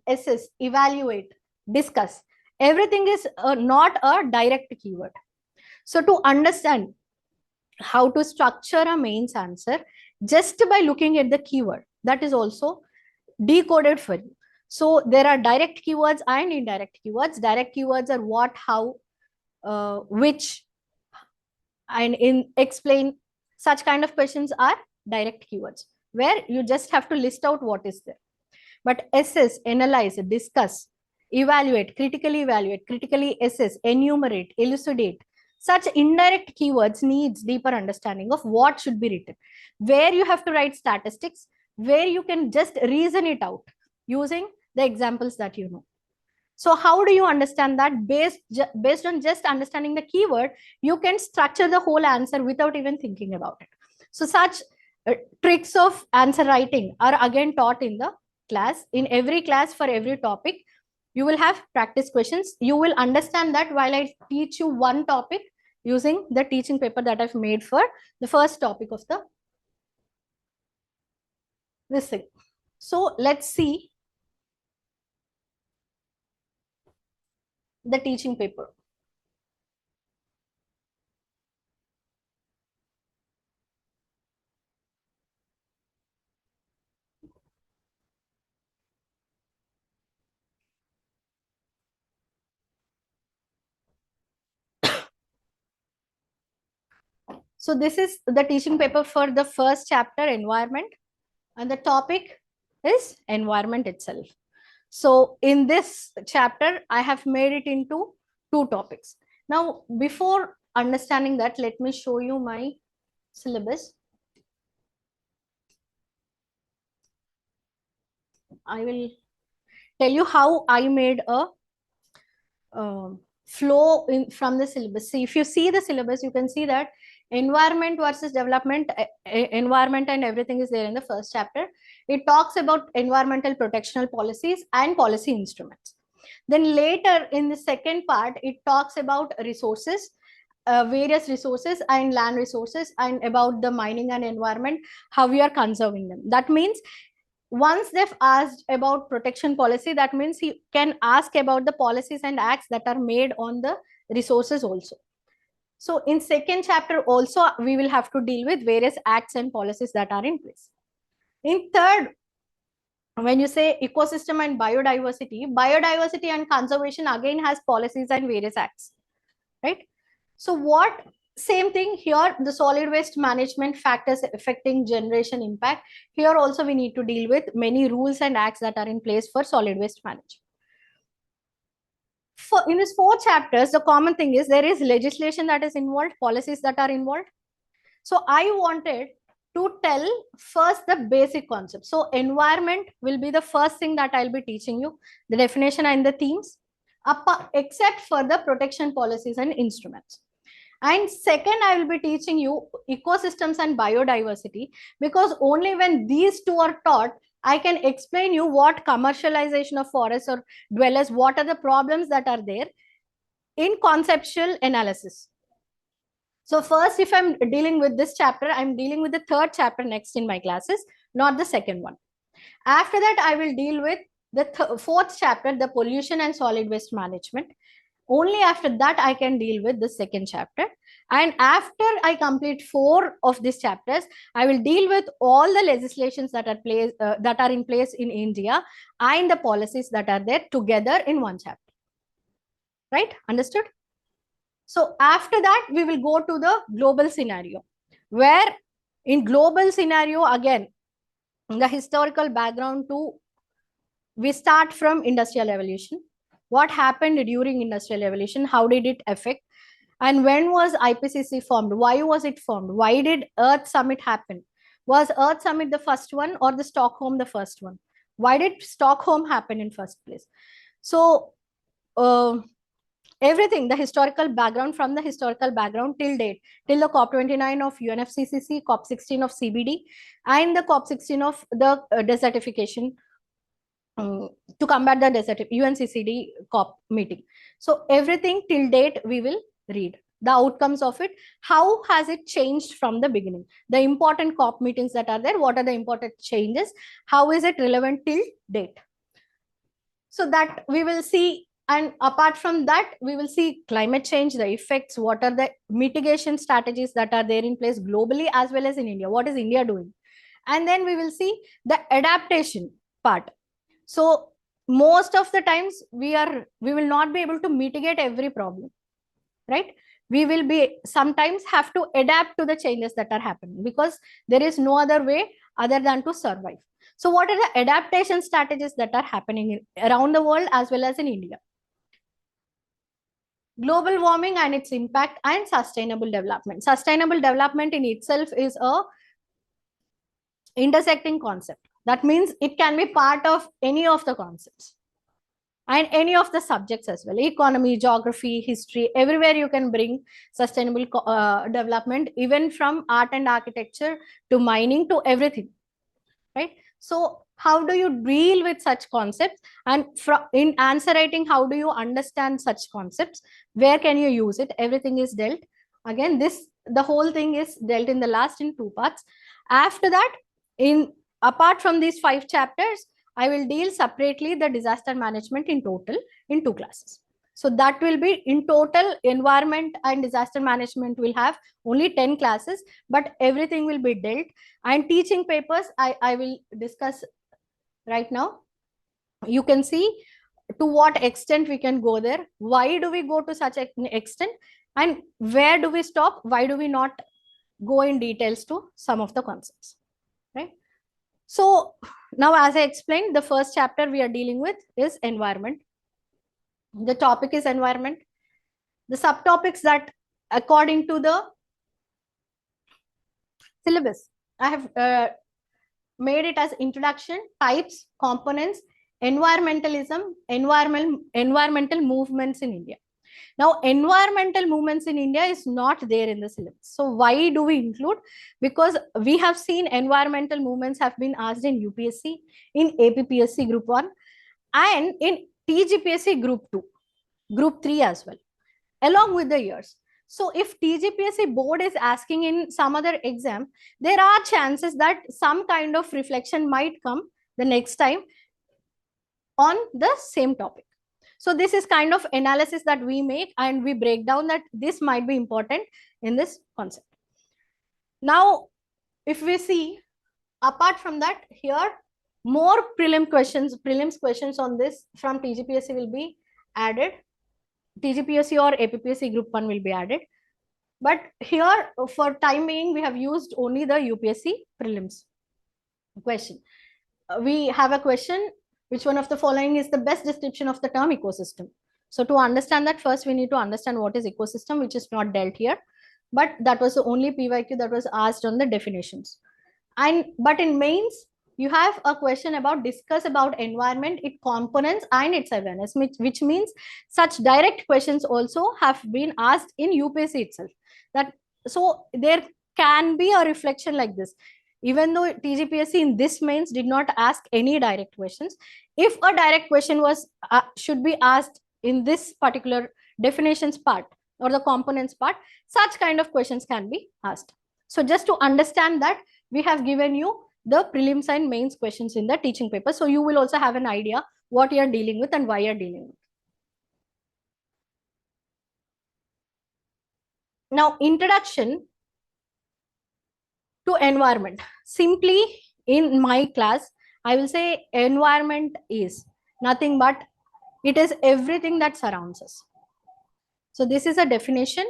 A: assess, evaluate, discuss. Everything is not a direct keyword. So to understand how to structure a mains answer just by looking at the keyword, that is also decoded for you. So there are direct keywords and indirect keywords. Direct keywords are what, how, which, and in explain. Such kind of questions are direct keywords, where you just have to list out what is there. But assess, analyze, discuss, evaluate, critically assess, enumerate, elucidate. Such indirect keywords needs deeper understanding of what should be written, where you have to write statistics, where you can just reason it out using the examples that you know. So how do you understand that? Based on just understanding the keyword, you can structure the whole answer without even thinking about it. So such tricks of answer writing are again taught in the class. In every class for every topic, you will have practice questions. You will understand that while I teach you one topic using the teaching paper that I've made for the first topic of this thing. So let's see the teaching paper. So this is the teaching paper for the first chapter, environment, and the topic is environment itself. So in this chapter, I have made it into two topics. Now, before understanding that, let me show you my syllabus. I will tell you how I made a flow in from the syllabus. See, if you see the syllabus, you can see that environment versus development, environment and everything is there in the first chapter. It talks about environmental protectional policies and policy instruments. Then later in the second part, it talks about resources, various resources and land resources, and about the mining and environment, how we are conserving them. That means once they've asked about protection policy, that means he can ask about the policies and acts that are made on the resources also. So in second chapter also, we will have to deal with various acts and policies that are in place. In third, when you say ecosystem and biodiversity and conservation again has policies and various acts, right? So what, same thing here, the solid waste management factors affecting generation impact. Here also we need to deal with many rules and acts that are in place for solid waste management. For in these 4 chapters, the common thing is there is legislation that is involved, policies that are involved. So I wanted to tell first the basic concept. So environment will be the first thing that I'll be teaching you, the definition and the themes, except for the protection policies and instruments. And second, I will be teaching you ecosystems and biodiversity, because only when these two are taught, I can explain you what commercialization of forests or dwellers, what are the problems that are there in conceptual analysis. So first, if I'm dealing with this chapter, I'm dealing with the third chapter next in my classes, not the second one. After that, I will deal with the fourth chapter, the pollution and solid waste management. Only after that I can deal with the second chapter. And after I complete 4 of these chapters, I will deal with all the legislations that are in place in India and the policies that are there together in one chapter. Right? Understood? So after that, we will go to the global scenario, where in global scenario, again, the historical background to, we start from industrial revolution. What happened during industrial revolution? How did it affect? And when was IPCC formed? Why was it formed? Why did Earth Summit happen? Was Earth Summit the first one or the Stockholm the first one? Why did Stockholm happen in first place? So everything, the historical background, from the historical background till date, till the COP29 of UNFCCC, COP16 of CBD, and the COP16 of the desertification, to combat the desert, UNCCD COP meeting. So everything till date we will read. The outcomes of it, how has it changed from the beginning? The important COP meetings that are there, what are the important changes? How is it relevant till date? So that we will see. And apart from that, we will see climate change, the effects, what are the mitigation strategies that are there in place globally as well as in India. What is India doing? And then we will see the adaptation part. So most of the times we will not be able to mitigate every problem, right? We will be sometimes have to adapt to the changes that are happening, because there is no other way other than to survive. So what are the adaptation strategies that are happening around the world as well as in India? Global warming and its impact and sustainable development. Sustainable development in itself is a intersecting concept. That means it can be part of any of the concepts and any of the subjects as well. Economy, geography, history, everywhere you can bring sustainable development, even from art and architecture to mining to everything, right? So how do you deal with such concepts? And in answer writing, how do you understand such concepts? Where can you use it? Everything is dealt. Again, the whole thing is dealt in the last in 2 parts. After that, apart from these 5 chapters, I will deal separately the disaster management in total in 2 classes. So that will be in total, environment and disaster management will have only 10 classes, but everything will be dealt. And teaching papers, I will discuss right now. You can see to what extent we can go there. Why do we go to such an extent? And where do we stop? Why do we not go in details to some of the concepts, right? So now, as I explained, the first chapter we are dealing with is environment. The topic is environment. The subtopics that according to the syllabus, I have made it as introduction, types, components, environmentalism, environmental movements in India. Now, environmental movements in India is not there in the syllabus. So why do we include? Because we have seen environmental movements have been asked in UPSC, in APPSC Group 1, and in TGPSC Group 2, Group 3 as well, along with the years. So if TGPSC board is asking in some other exam, there are chances that some kind of reflection might come the next time on the same topic. So this is kind of analysis that we make, and we break down that this might be important in this concept. Now, if we see, apart from that, here more prelims questions on this from TGPSC will be added. TGPSC or APPSC Group 1 will be added. But here, for time being, we have used only the UPSC prelims question. We have a question, which one of the following is the best description of the term ecosystem? So to understand that, first we need to understand what is ecosystem, which is not dealt here. But that was the only PYQ that was asked on the definitions. But in mains, you have a question about discuss about environment, its components and its awareness, which means such direct questions also have been asked in UPSC itself. So there can be a reflection like this. Even though TGPSC in this mains did not ask any direct questions, if a direct question was should be asked in this particular definitions part or the components part, such kind of questions can be asked. So just to understand that, we have given you the prelims and mains questions in the teaching paper. So you will also have an idea what you are dealing with and why you are dealing with. Now, introduction to environment. Simply in my class, I will say environment is nothing but it is everything that surrounds us. So this is a definition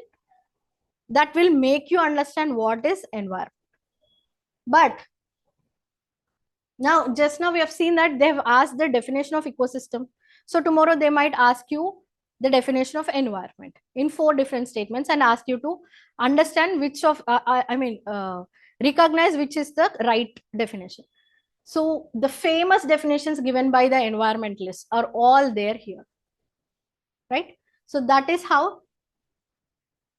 A: that will make you understand what is environment. But now, just now we have seen that they have asked the definition of ecosystem. So tomorrow they might ask you the definition of environment in 4 different statements and ask you to understand which of, recognize which is the right definition. So the famous definitions given by the environmentalists are all there here, right? So that is how,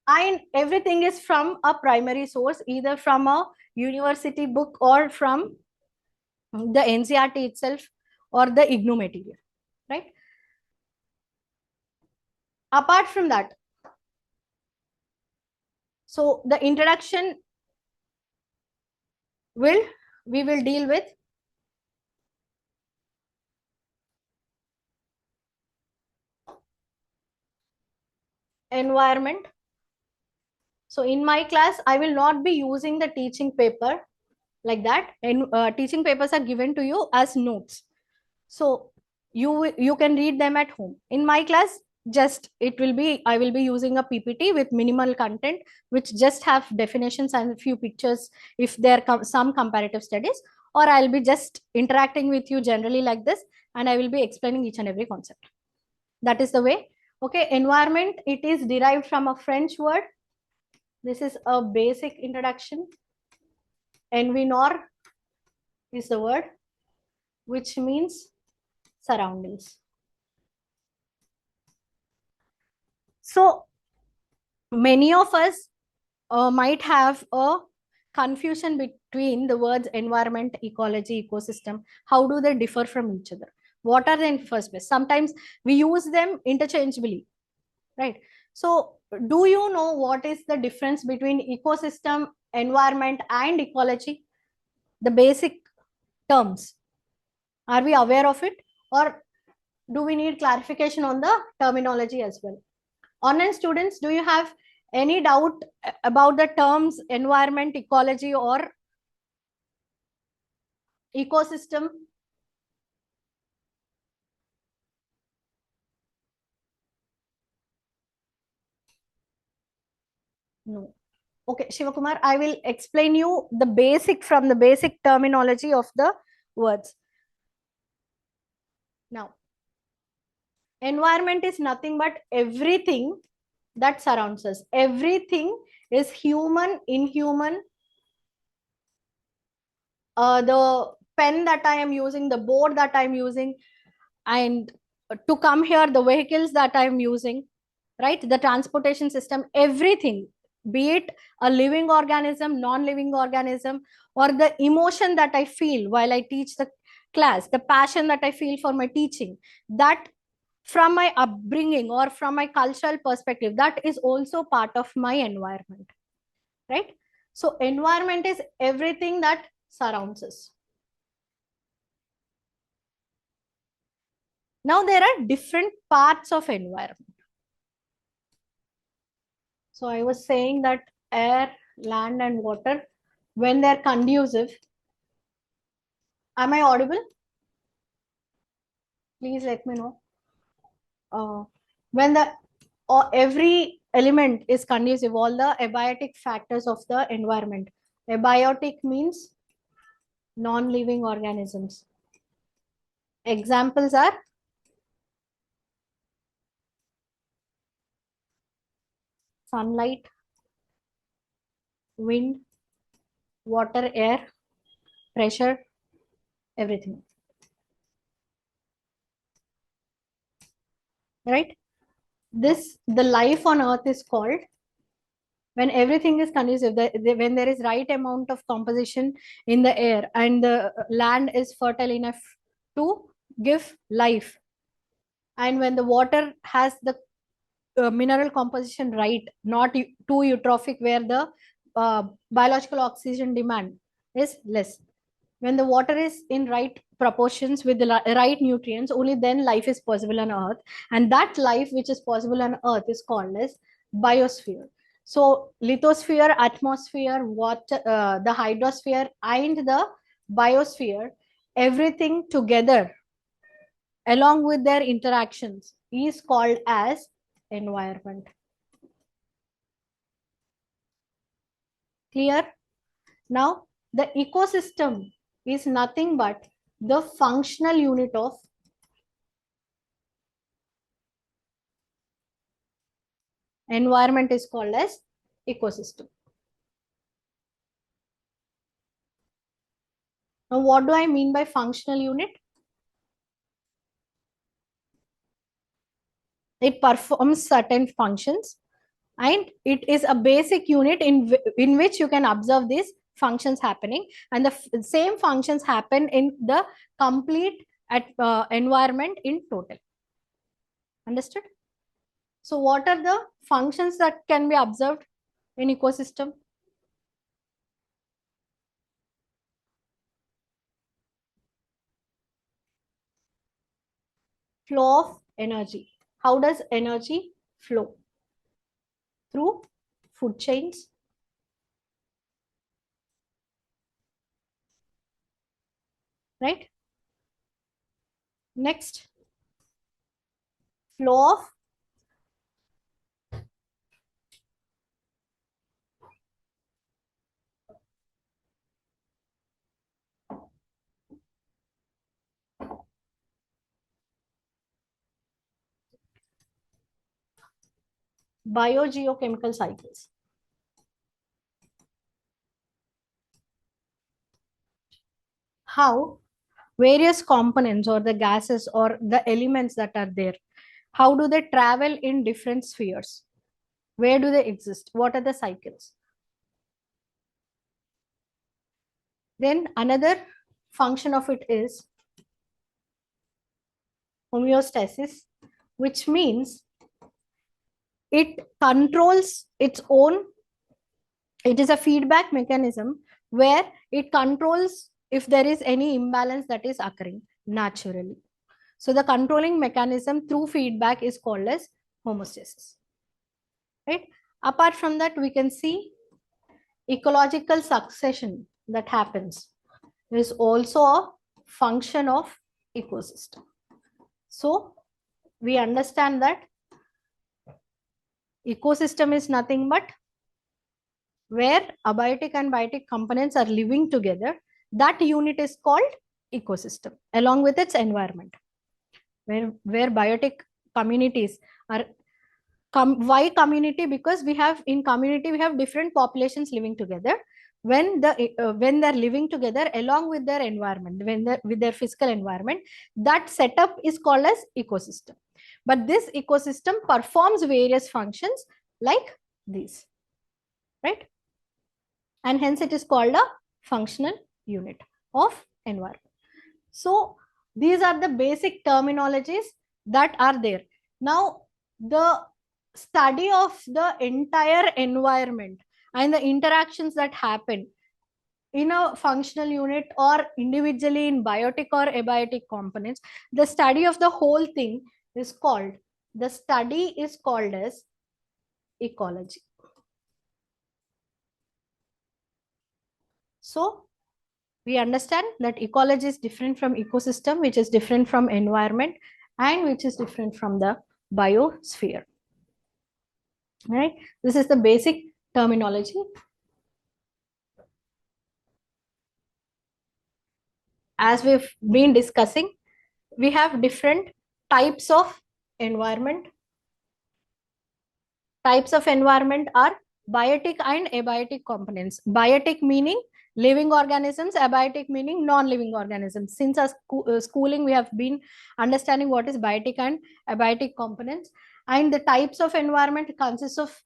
A: and everything is from a primary source, either from a university book or from the NCERT itself or the IGNOU material, right? Apart from that, so the introduction we will deal with environment. So in my class, I will not be using the teaching paper like that, and teaching papers are given to you as notes. So you can read them at home. In my class, just I will be using a PPT with minimal content, which just have definitions and a few pictures if there are some comparative studies, or I'll be just interacting with you generally like this, and I will be explaining each and every concept. That is the way. Okay, environment, it is derived from a French word. This is a basic introduction. Environneur is the word, which means surroundings. So many of us might have a confusion between the words environment, ecology, ecosystem. How do they differ from each other? What are they in first place? Sometimes we use them interchangeably, right? So do you know what is the difference between ecosystem, environment and ecology? The basic terms. Are we aware of it, or do we need clarification on the terminology as well? Online students, do you have any doubt about the terms environment, ecology or ecosystem? No. Okay, Shivakumar, I will explain you the basic from the basic terminology of the words. Now, environment is nothing but everything that surrounds us. Everything is human, inhuman. The pen that I am using, the board that I am using, and to come here, the vehicles that I am using, right? The transportation system, everything, be it a living organism, non-living organism, or the emotion that I feel while I teach the class, the passion that I feel for my teaching, that from my upbringing or from my cultural perspective, that is also part of my environment, right? So environment is everything that surrounds us. Now there are different parts of environment. So I was saying that air, land, and water, when they're conducive, am I audible? Please let me know. When the every element is conducive, all the abiotic factors of the environment. Abiotic means non-living organisms. Examples are sunlight, wind, water, air, pressure, everything. Right? The life on earth is called, when everything is conducive, when there is right amount of composition in the air and the land is fertile enough to give life, and when the water has the mineral composition right, not too eutrophic where the biological oxygen demand is less, when the water is in right proportions with the right nutrients, only then life is possible on earth, and that life which is possible on earth is called as biosphere. So lithosphere, atmosphere, water, the hydrosphere and the biosphere, everything together along with their interactions is called as environment. Clear? Now the ecosystem is nothing but the functional unit of environment, is called as ecosystem. Now what do I mean by functional unit? It performs certain functions and it is a basic unit in which you can observe these functions happening, and the same functions happen in the complete environment in total. Understood? So what are the functions that can be observed in ecosystem? Flow of energy. How does energy flow? Through food chains, right? Next, flow of biogeochemical cycles. How various components or the gases or the elements that are there, how do they travel in different spheres? Where do they exist? What are the cycles? Then another function of it is homeostasis, which means it controls its own, it is a feedback mechanism where it controls if there is any imbalance that is occurring naturally. So the controlling mechanism through feedback is called as homeostasis. Right? Apart from that, we can see ecological succession that happens is also a function of ecosystem. So we understand that ecosystem is nothing but where abiotic and biotic components are living together. That unit is called ecosystem along with its environment. Where biotic communities are why community? Because we have in community we have different populations living together. When they're living together along with their environment, when they're with their physical environment, that setup is called as ecosystem. But this ecosystem performs various functions like these, right? And hence it is called a functional unit of environment. So these are the basic terminologies that are there. Now, the study of the entire environment and the interactions that happen in a functional unit or individually in biotic or abiotic components, the study of the whole thing is called, as ecology. So we understand that ecology is different from ecosystem, which is different from environment, and which is different from the biosphere. Right? This is the basic terminology. As we've been discussing, we have different types of environment. Types of environment are biotic and abiotic components. Biotic meaning living organisms, abiotic meaning non-living organisms. Since our schooling, we have been understanding what is biotic and abiotic components. And the types of environment consists of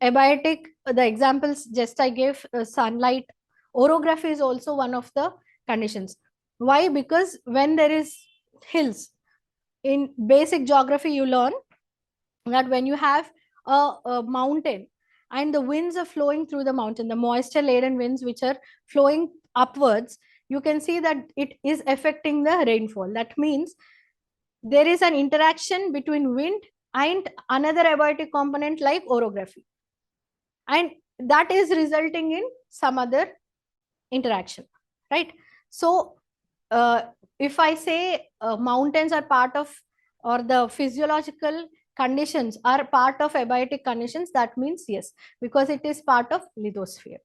A: abiotic, the examples just I gave, sunlight. Orography is also one of the conditions. Why? Because when there is hills, in basic geography you learn that when you have a mountain and the winds are flowing through the mountain, the moisture laden winds which are flowing upwards, you can see that it is affecting the rainfall. That means there is an interaction between wind and another abiotic component like orography, and that is resulting in some other interaction, right? So if I say mountains are part of, or the physiological conditions are part of abiotic conditions, that means yes, because it is part of lithosphere.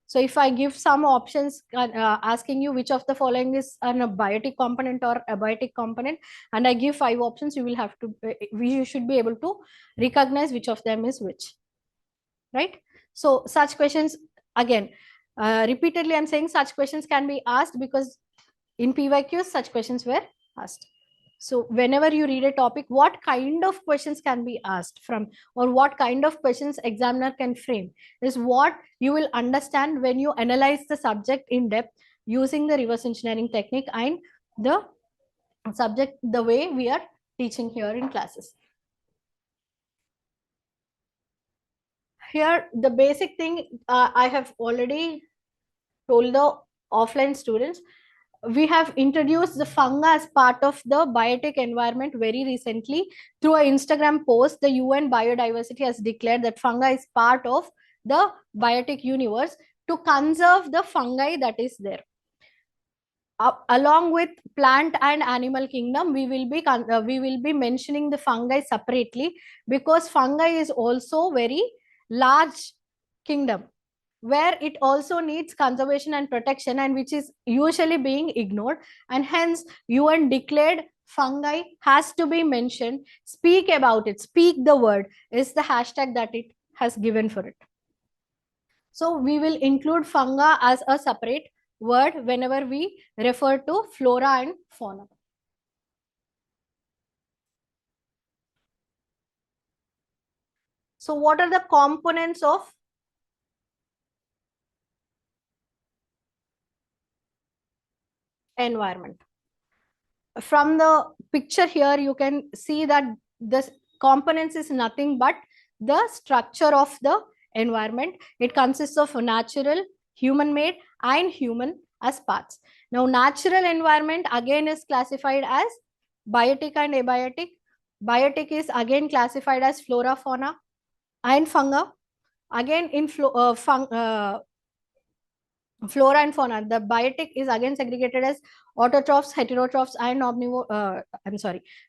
A: So if I give some options asking you which of the following is an abiotic component or abiotic component, and I give 5 options, you will have to, you should be able to recognize which of them is which, right? So such questions, again, repeatedly I'm saying such questions can be asked because in PYQs such questions were asked. So whenever you read a topic, what kind of questions can be asked from, or what kind of questions examiner can frame, is what you will understand when you analyze the subject in depth using the reverse engineering technique and the subject the way we are teaching here in classes. Here the basic thing I have already told the offline students, we have introduced the fungi as part of the biotic environment very recently. Through an Instagram post, the UN Biodiversity has declared that fungi is part of the biotic universe to conserve the fungi that is there. Along with plant and animal kingdom, we will be mentioning the fungi separately, because fungi is also very large kingdom where it also needs conservation and protection, and which is usually being ignored, and hence UN declared fungi has to be mentioned. Speak about it, speak the word is the hashtag that it has given for it. So we will include fungi as a separate word whenever we refer to flora and fauna. So what are the components of environment? From the picture here, you can see that the components is nothing but the structure of the environment. It consists of natural, human made, and human as parts. Now, natural environment again is classified as biotic and abiotic. Biotic is again classified as flora, fauna, and fungi. Again, in flora and fauna, the biotic is again segregated as autotrophs, heterotrophs, and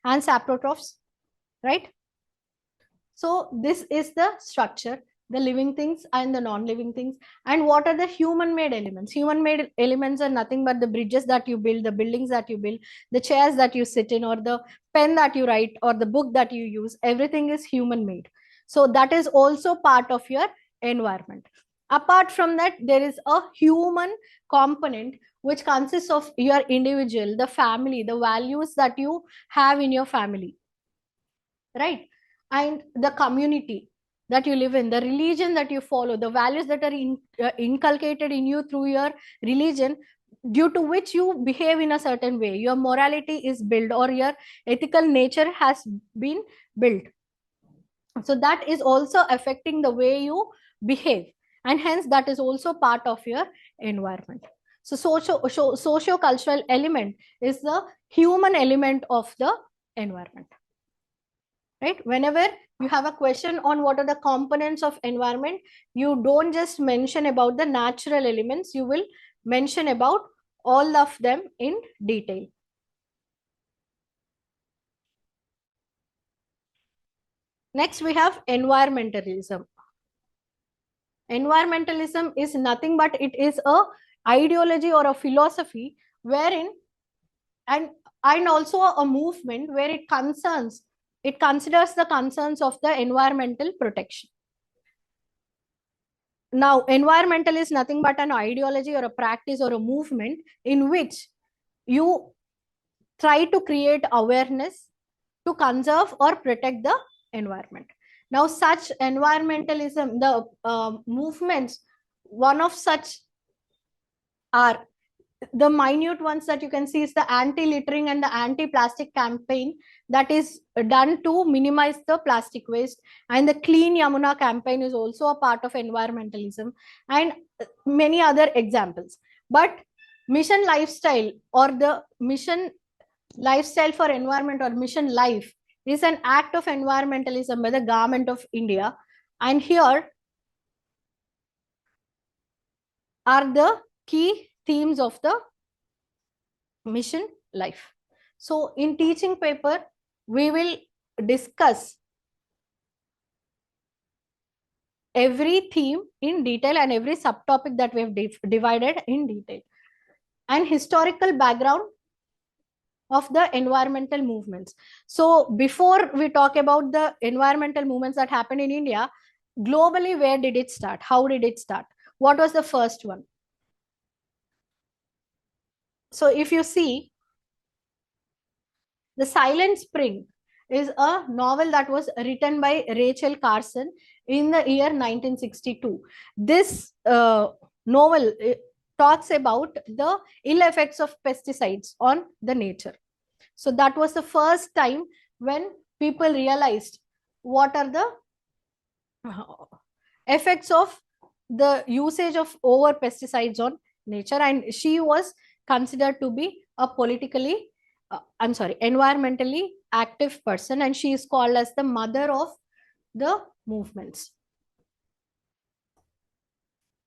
A: and saprotrophs, right? So this is the structure, the living things and the non-living things. And what are the human-made elements? Human-made elements are nothing but the bridges that you build, the buildings that you build, the chairs that you sit in, or the pen that you write, or the book that you use. Everything is human-made. So that is also part of your environment. Apart from that, there is a human component which consists of your individual, the family, the values that you have in your family. right? And the community that you live in, the religion that you follow, the values that are inculcated in you through your religion, due to which you behave in a certain way. Your morality is built, or your ethical nature has been built. So that is also affecting the way you behave, and hence that is also part of your environment. So socio-cultural element is the human element of the environment, right? Whenever you have a question on what are the components of environment, you don't just mention about the natural elements, you will mention about all of them in detail. Next, we have environmentalism. Environmentalism is nothing but it is a ideology or a philosophy wherein, and also a movement where it considers the concerns of the environmental protection. Now, environmental is nothing but an ideology or a practice or a movement in which you try to create awareness to conserve or protect the environment. Now, such environmentalism, the movements, one of such are the minute ones that you can see is the anti-littering and the anti-plastic campaign that is done to minimize the plastic waste, and the Clean Yamuna campaign is also a part of environmentalism, and many other examples. But mission lifestyle, or the mission lifestyle for environment, or mission life, is an act of environmentalism by the government of India, and here are the key themes of the mission life. So in teaching paper, we will discuss every theme in detail and every subtopic that we have divided in detail, and historical background of the environmental movements. So before we talk about the environmental movements that happened in India, globally, where did it start? How did it start? What was the first one? So if you see, The Silent Spring is a novel that was written by Rachel Carson in the year 1962. This novel talks about the ill effects of pesticides on the nature. So that was the first time when people realized what are the effects of the usage of over pesticides on nature, and she was considered to be a environmentally active person, and she is called as the mother of the movements.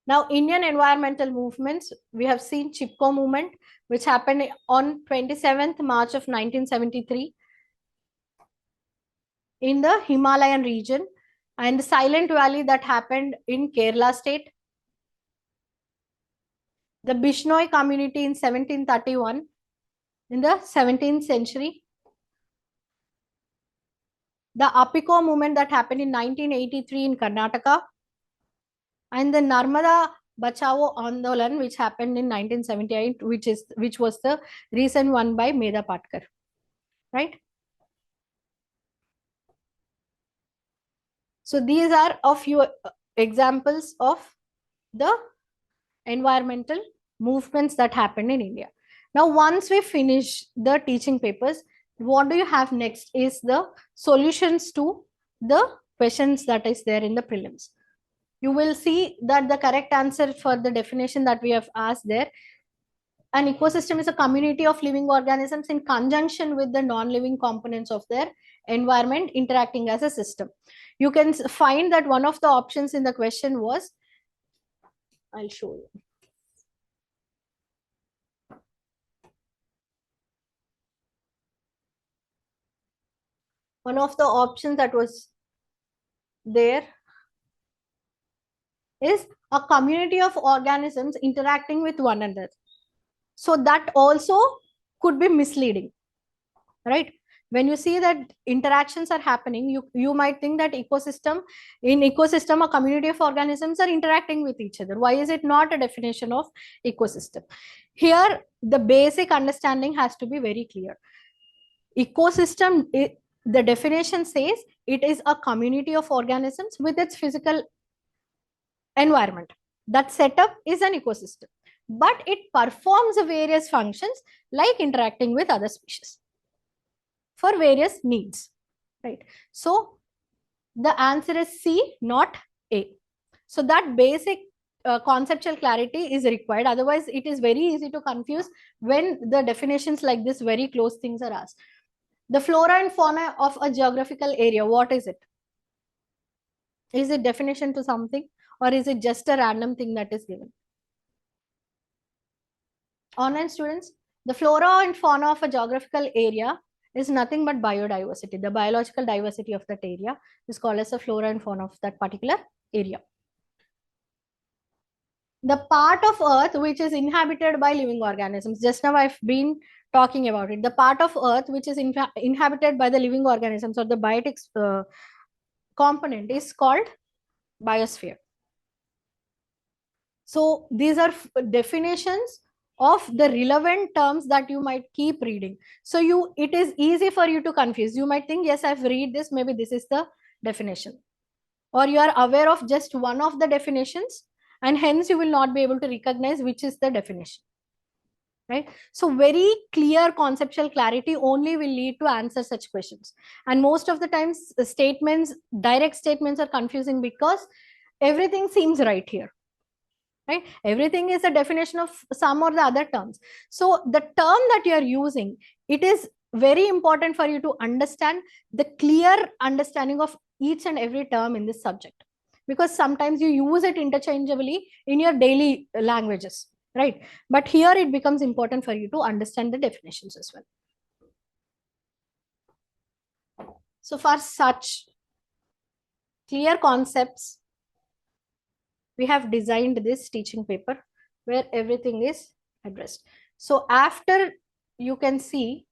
A: Now, Indian environmental movements, we have seen Chipko movement, which happened on 27th March of 1973 in the Himalayan region, and the Silent Valley that happened in Kerala state. The Bishnoi community in 1731 in the 17th century. The Apiko movement that happened in 1983 in Karnataka, and the Narmada Bachao Andolan, which happened in 1978, which was the recent one by Medha Patkar, right? So these are a few examples of the environmental movements that happened in India. Now, once we finish the teaching papers, what do you have next is the solutions to the questions that is there in the prelims. You will see that the correct answer for the definition that we have asked there, an ecosystem is a community of living organisms in conjunction with the non-living components of their environment interacting as a system. You can find that one of the options in the question was, I'll show you. One of the options that was there is a community of organisms interacting with one another. So that also could be misleading, right? When you see that interactions are happening, you might think that in ecosystem, a community of organisms are interacting with each other. Why is it not a definition of ecosystem? Here, the basic understanding has to be very clear. Ecosystem The definition says it is a community of organisms with its physical environment. That setup is an ecosystem, but it performs various functions like interacting with other species for various needs, right? So the answer is C, not A. So that basic conceptual clarity is required. Otherwise, it is very easy to confuse when the definitions like this very close things are asked. The flora and fauna of a geographical area, what is it? Is it definition to something, or is it just a random thing that is given? Online students, the flora and fauna of a geographical area is nothing but biodiversity. The biological diversity of that area is called as the flora and fauna of that particular area. The part of earth which is inhabited by living organisms, just now I've been talking about it, the part of earth which is inhabited by the living organisms or the biotic component is called biosphere. So these are definitions of the relevant terms that you might keep reading. So it is easy for you to confuse. You might think, yes, I've read this, maybe this is the definition, or you are aware of just one of the definitions, and hence you will not be able to recognize which is the definition, right? So very clear conceptual clarity only will lead to answer such questions. And most of the times statements, direct statements, are confusing because everything seems right here, right? Everything is a definition of some or the other terms. So the term that you are using, it is very important for you to understand the clear understanding of each and every term in this subject, because sometimes you use it interchangeably in your daily languages, right? But here it becomes important for you to understand the definitions as well. So for such clear concepts, we have designed this teaching paper where everything is addressed. So after, you can see,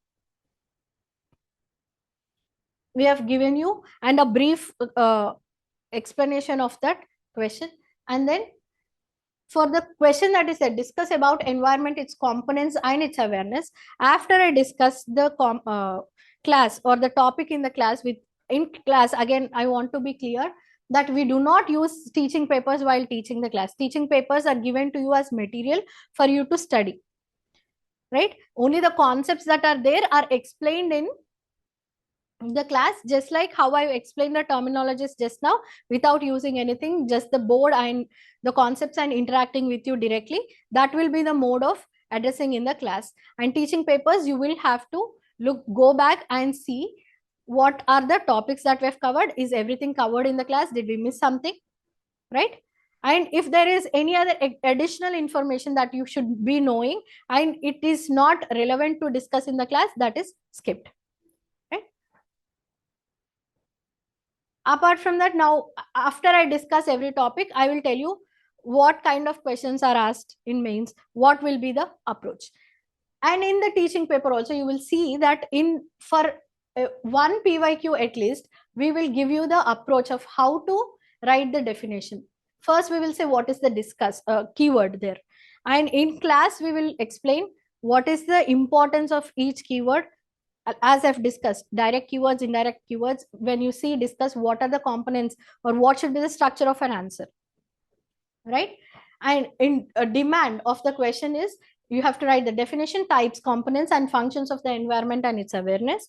A: we have given you and a brief explanation of that question. And then for the question that is said, discuss about environment, its components and its awareness. After I discuss the class or the topic in the class, in class, again, I want to be clear that we do not use teaching papers while teaching the class. Teaching papers are given to you as material for you to study, right? Only the concepts that are there are explained in the class, just like how I explained the terminologies just now without using anything, just the board and the concepts and interacting with you directly. That will be the mode of addressing in the class. And teaching papers, you will have to go back and see what are the topics that we have covered. Is everything covered in the class? Did we miss something, right? And if there is any other additional information that you should be knowing and it is not relevant to discuss in the class, that is skipped. Apart from that, now after I discuss every topic, I will tell you what kind of questions are asked in mains, what will be the approach. And in the teaching paper also, you will see that for one PYQ at least, we will give you the approach of how to write the definition. First, we will say what is the keyword there. And in class, we will explain what is the importance of each keyword. As I've discussed, direct keywords, indirect keywords, when you see discuss what are the components or what should be the structure of an answer, right? And in a demand of the question is, you have to write the definition, types, components and functions of the environment and its awareness.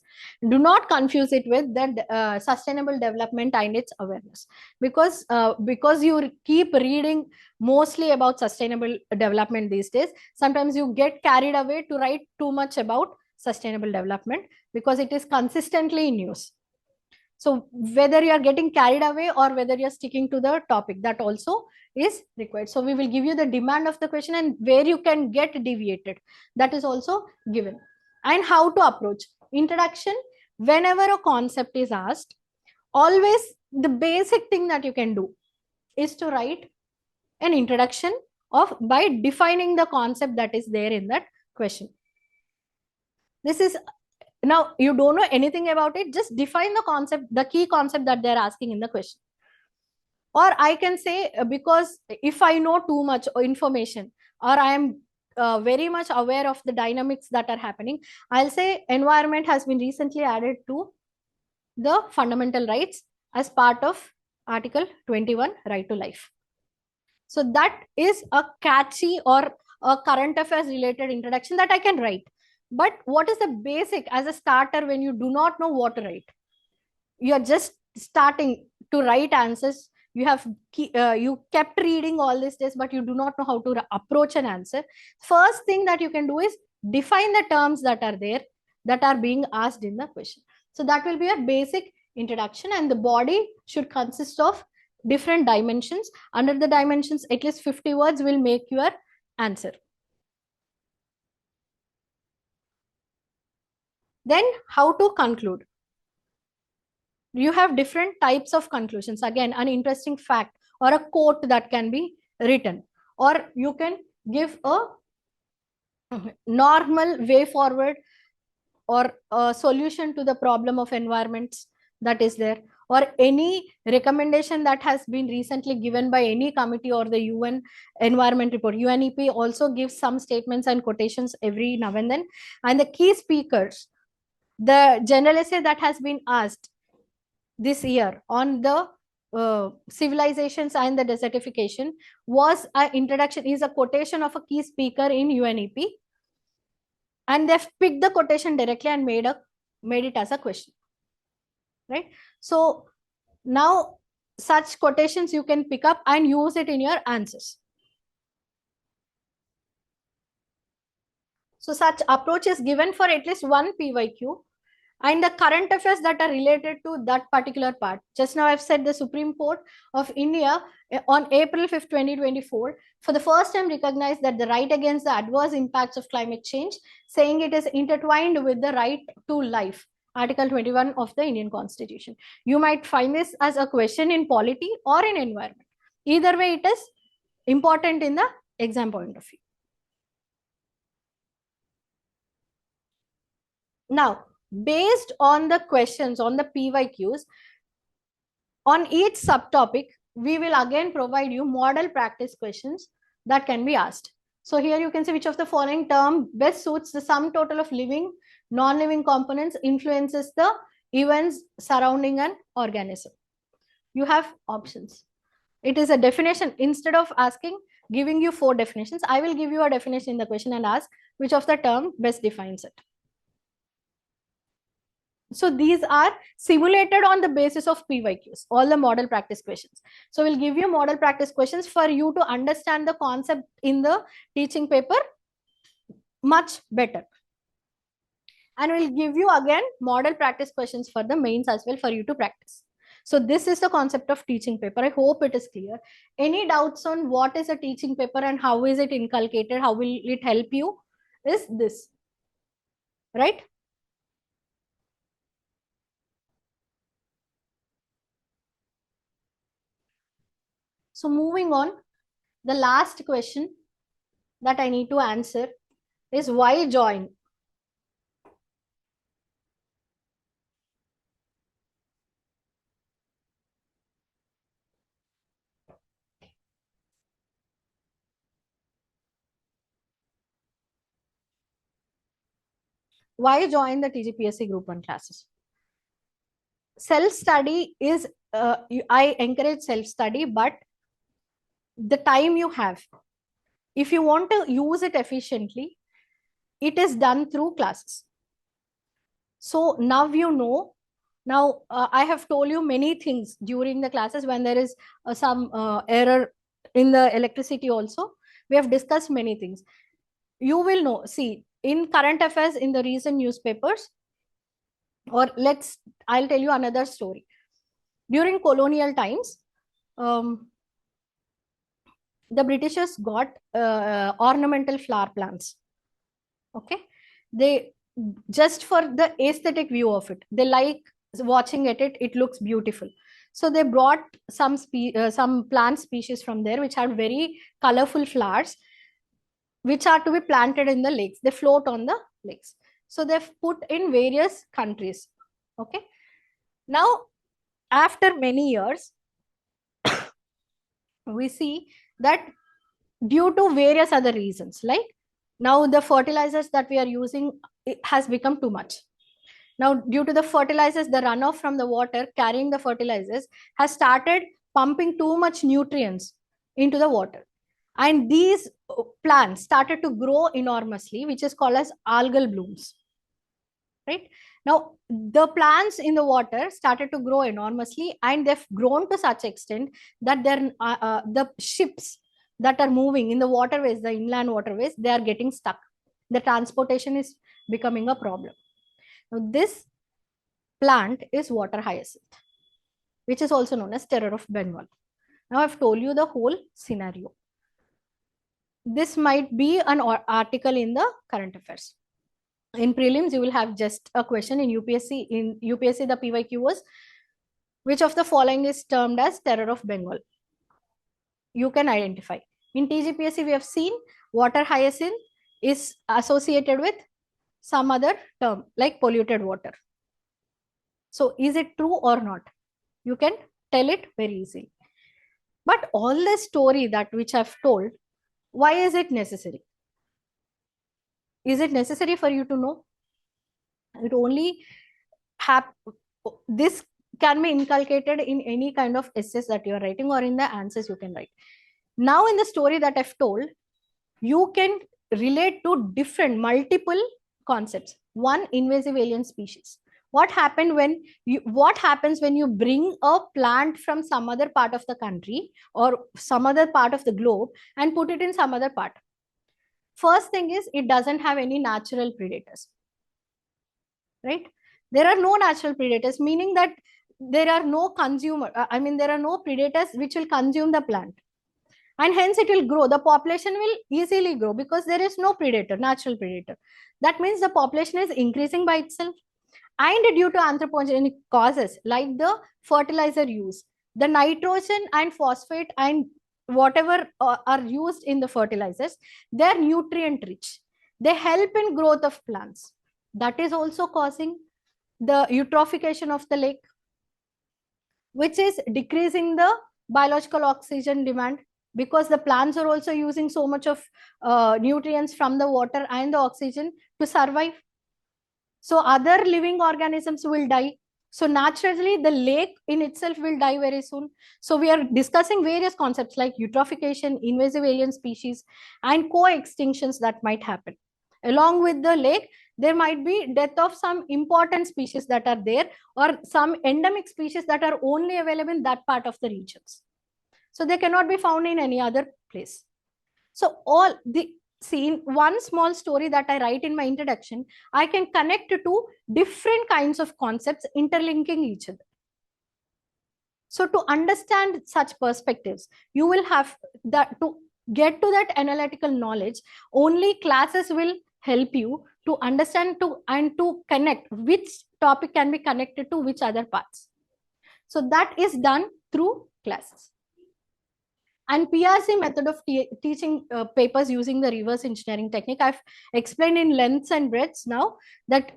A: Do not confuse it with the sustainable development and its awareness, because you keep reading mostly about sustainable development these days. Sometimes you get carried away to write too much about sustainable development because it is consistently in use. So whether you are getting carried away or whether you're sticking to the topic, that also is required. So we will give you the demand of the question and where you can get deviated, that is also given. And how to approach introduction. Whenever a concept is asked, always the basic thing that you can do is to write an introduction by defining the concept that is there in that question. This is, now you don't know anything about it, just define the concept, the key concept that they're asking in the question. Or I can say, because if I know too much information or I am very much aware of the dynamics that are happening, I'll say environment has been recently added to the fundamental rights as part of Article 21, right to life. So that is a catchy or a current affairs related introduction that I can write. But what is the basic as a starter when you do not know what to write? You are just starting to write answers. You kept reading all these days, but you do not know how to approach an answer. First thing that you can do is define the terms that are there, that are being asked in the question. So that will be a basic introduction, and the body should consist of different dimensions. Under the dimensions, at least 50 words will make your answer. Then how to conclude? You have different types of conclusions. Again, an interesting fact or a quote that can be written, or you can give a normal way forward or a solution to the problem of environments that is there, or any recommendation that has been recently given by any committee or the UN environment report. UNEP also gives some statements and quotations every now and then. And the key speakers, the general essay that has been asked this year on the civilizations and the desertification was an introduction, is a quotation of a key speaker in UNEP, and they've picked the quotation directly and made it as a question, right? So now such quotations you can pick up and use it in your answers. So such approach is given for at least one PYQ, and the current affairs that are related to that particular part. Just now I've said the Supreme Court of India on April 5th, 2024, for the first time recognized that the right against the adverse impacts of climate change, saying it is intertwined with the right to life, Article 21 of the Indian Constitution. You might find this as a question in polity or in environment. Either way, it is important in the exam point of view. Now, based on the questions on the PYQs, on each subtopic, we will again provide you model practice questions that can be asked. So here you can see which of the following term best suits the sum total of living, non-living components influences the events surrounding an organism. You have options. It is a definition. Instead of giving you 4 definitions, I will give you a definition in the question and ask which of the term best defines it. So these are simulated on the basis of PYQs, all the model practice questions. So we'll give you model practice questions for you to understand the concept in the teaching paper much better. And we'll give you again model practice questions for the mains as well for you to practice. So this is the concept of teaching paper. I hope it is clear. Any doubts on what is a teaching paper and how is it inculcated, how will it help you, is this, right? So moving on, the last question that I need to answer is why join? Why join the TGPSC Group 1 classes? Self-study is, I encourage self-study, but the time you have, if you want to use it efficiently, it is done through classes. So now you know. Now I have told you many things during the classes when there is some error in the electricity also. We have discussed many things. You will know. See, in current affairs in the recent newspapers, or I'll tell you another story. During colonial times, the Britishers got ornamental flower plants. Okay, they just for the aesthetic view of it, they like watching at it. It looks beautiful. So they brought some plant species from there which had very colorful flowers, which are to be planted in the lakes. They float on the lakes. So they've put in various countries. Okay. Now, after many years, we see that due to various other reasons, like now the fertilizers that we are using, it has become too much. Now, due to the fertilizers, the runoff from the water carrying the fertilizers has started pumping too much nutrients into the water. And these plants started to grow enormously, which is called as algal blooms. Right? Now, the plants in the water started to grow enormously, and they've grown to such extent that the ships that are moving in the waterways, the inland waterways, they are getting stuck. The transportation is becoming a problem. Now, this plant is water hyacinth, which is also known as terror of Bengal. Now, I've told you the whole scenario. This might be an article in the current affairs. In prelims, you will have just a question. In UPSC. In UPSC, the PYQ was, which of the following is termed as terror of Bengal? You can identify. In TGPSC, we have seen water hyacinth is associated with some other term like polluted water. So is it true or not? You can tell it very easily. But all the story that which I've told, why is it necessary? Is it necessary for you to know? It only this can be inculcated in any kind of essays that you are writing or in the answers you can write. Now, in the story that I've told, you can relate to different multiple concepts. One, invasive alien species. What happens when you bring a plant from some other part of the country or some other part of the globe and put it in some other part? First thing is, it doesn't have any natural predators. Right? There are no natural predators, meaning that there are no there are no predators which will consume the plant. And hence it will grow. The population will easily grow because there is no predator, natural predator. That means the population is increasing by itself. And due to anthropogenic causes like the fertilizer use, the nitrogen and phosphate and whatever are used in the fertilizers, they are nutrient rich. They help in growth of plants. That is also causing the eutrophication of the lake, which is decreasing the biological oxygen demand, because the plants are also using so much of nutrients from the water and the oxygen to survive. So other living organisms will die. So naturally, the lake in itself will die very soon. So we are discussing various concepts like eutrophication, invasive alien species, and co-extinctions that might happen. Along with the lake, there might be death of some important species that are there, or some endemic species that are only available in that part of the regions. So they cannot be found in any other place. So see, in one small story that I write in my introduction, I can connect to different kinds of concepts interlinking each other. So to understand such perspectives, you will have that to get to that analytical knowledge. Only classes will help you to understand and to connect which topic can be connected to which other parts. So that is done through classes. And PRC method of teaching papers using the reverse engineering technique, I've explained in lengths and breadths now that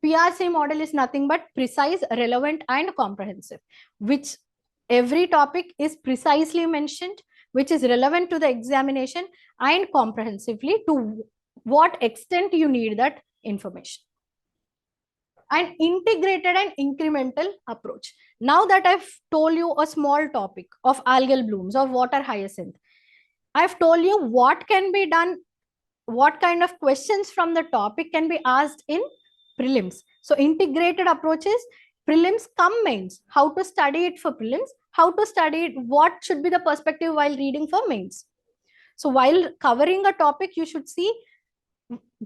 A: PRC model is nothing but precise, relevant, and comprehensive, which every topic is precisely mentioned, which is relevant to the examination and comprehensively to what extent you need that information. And integrated and incremental approach. Now that I've told you a small topic of algal blooms, of water hyacinth, I've told you what can be done, what kind of questions from the topic can be asked in prelims. So integrated approaches, prelims come mains, how to study it for prelims, how to study it, what should be the perspective while reading for mains. So while covering a topic, you should see,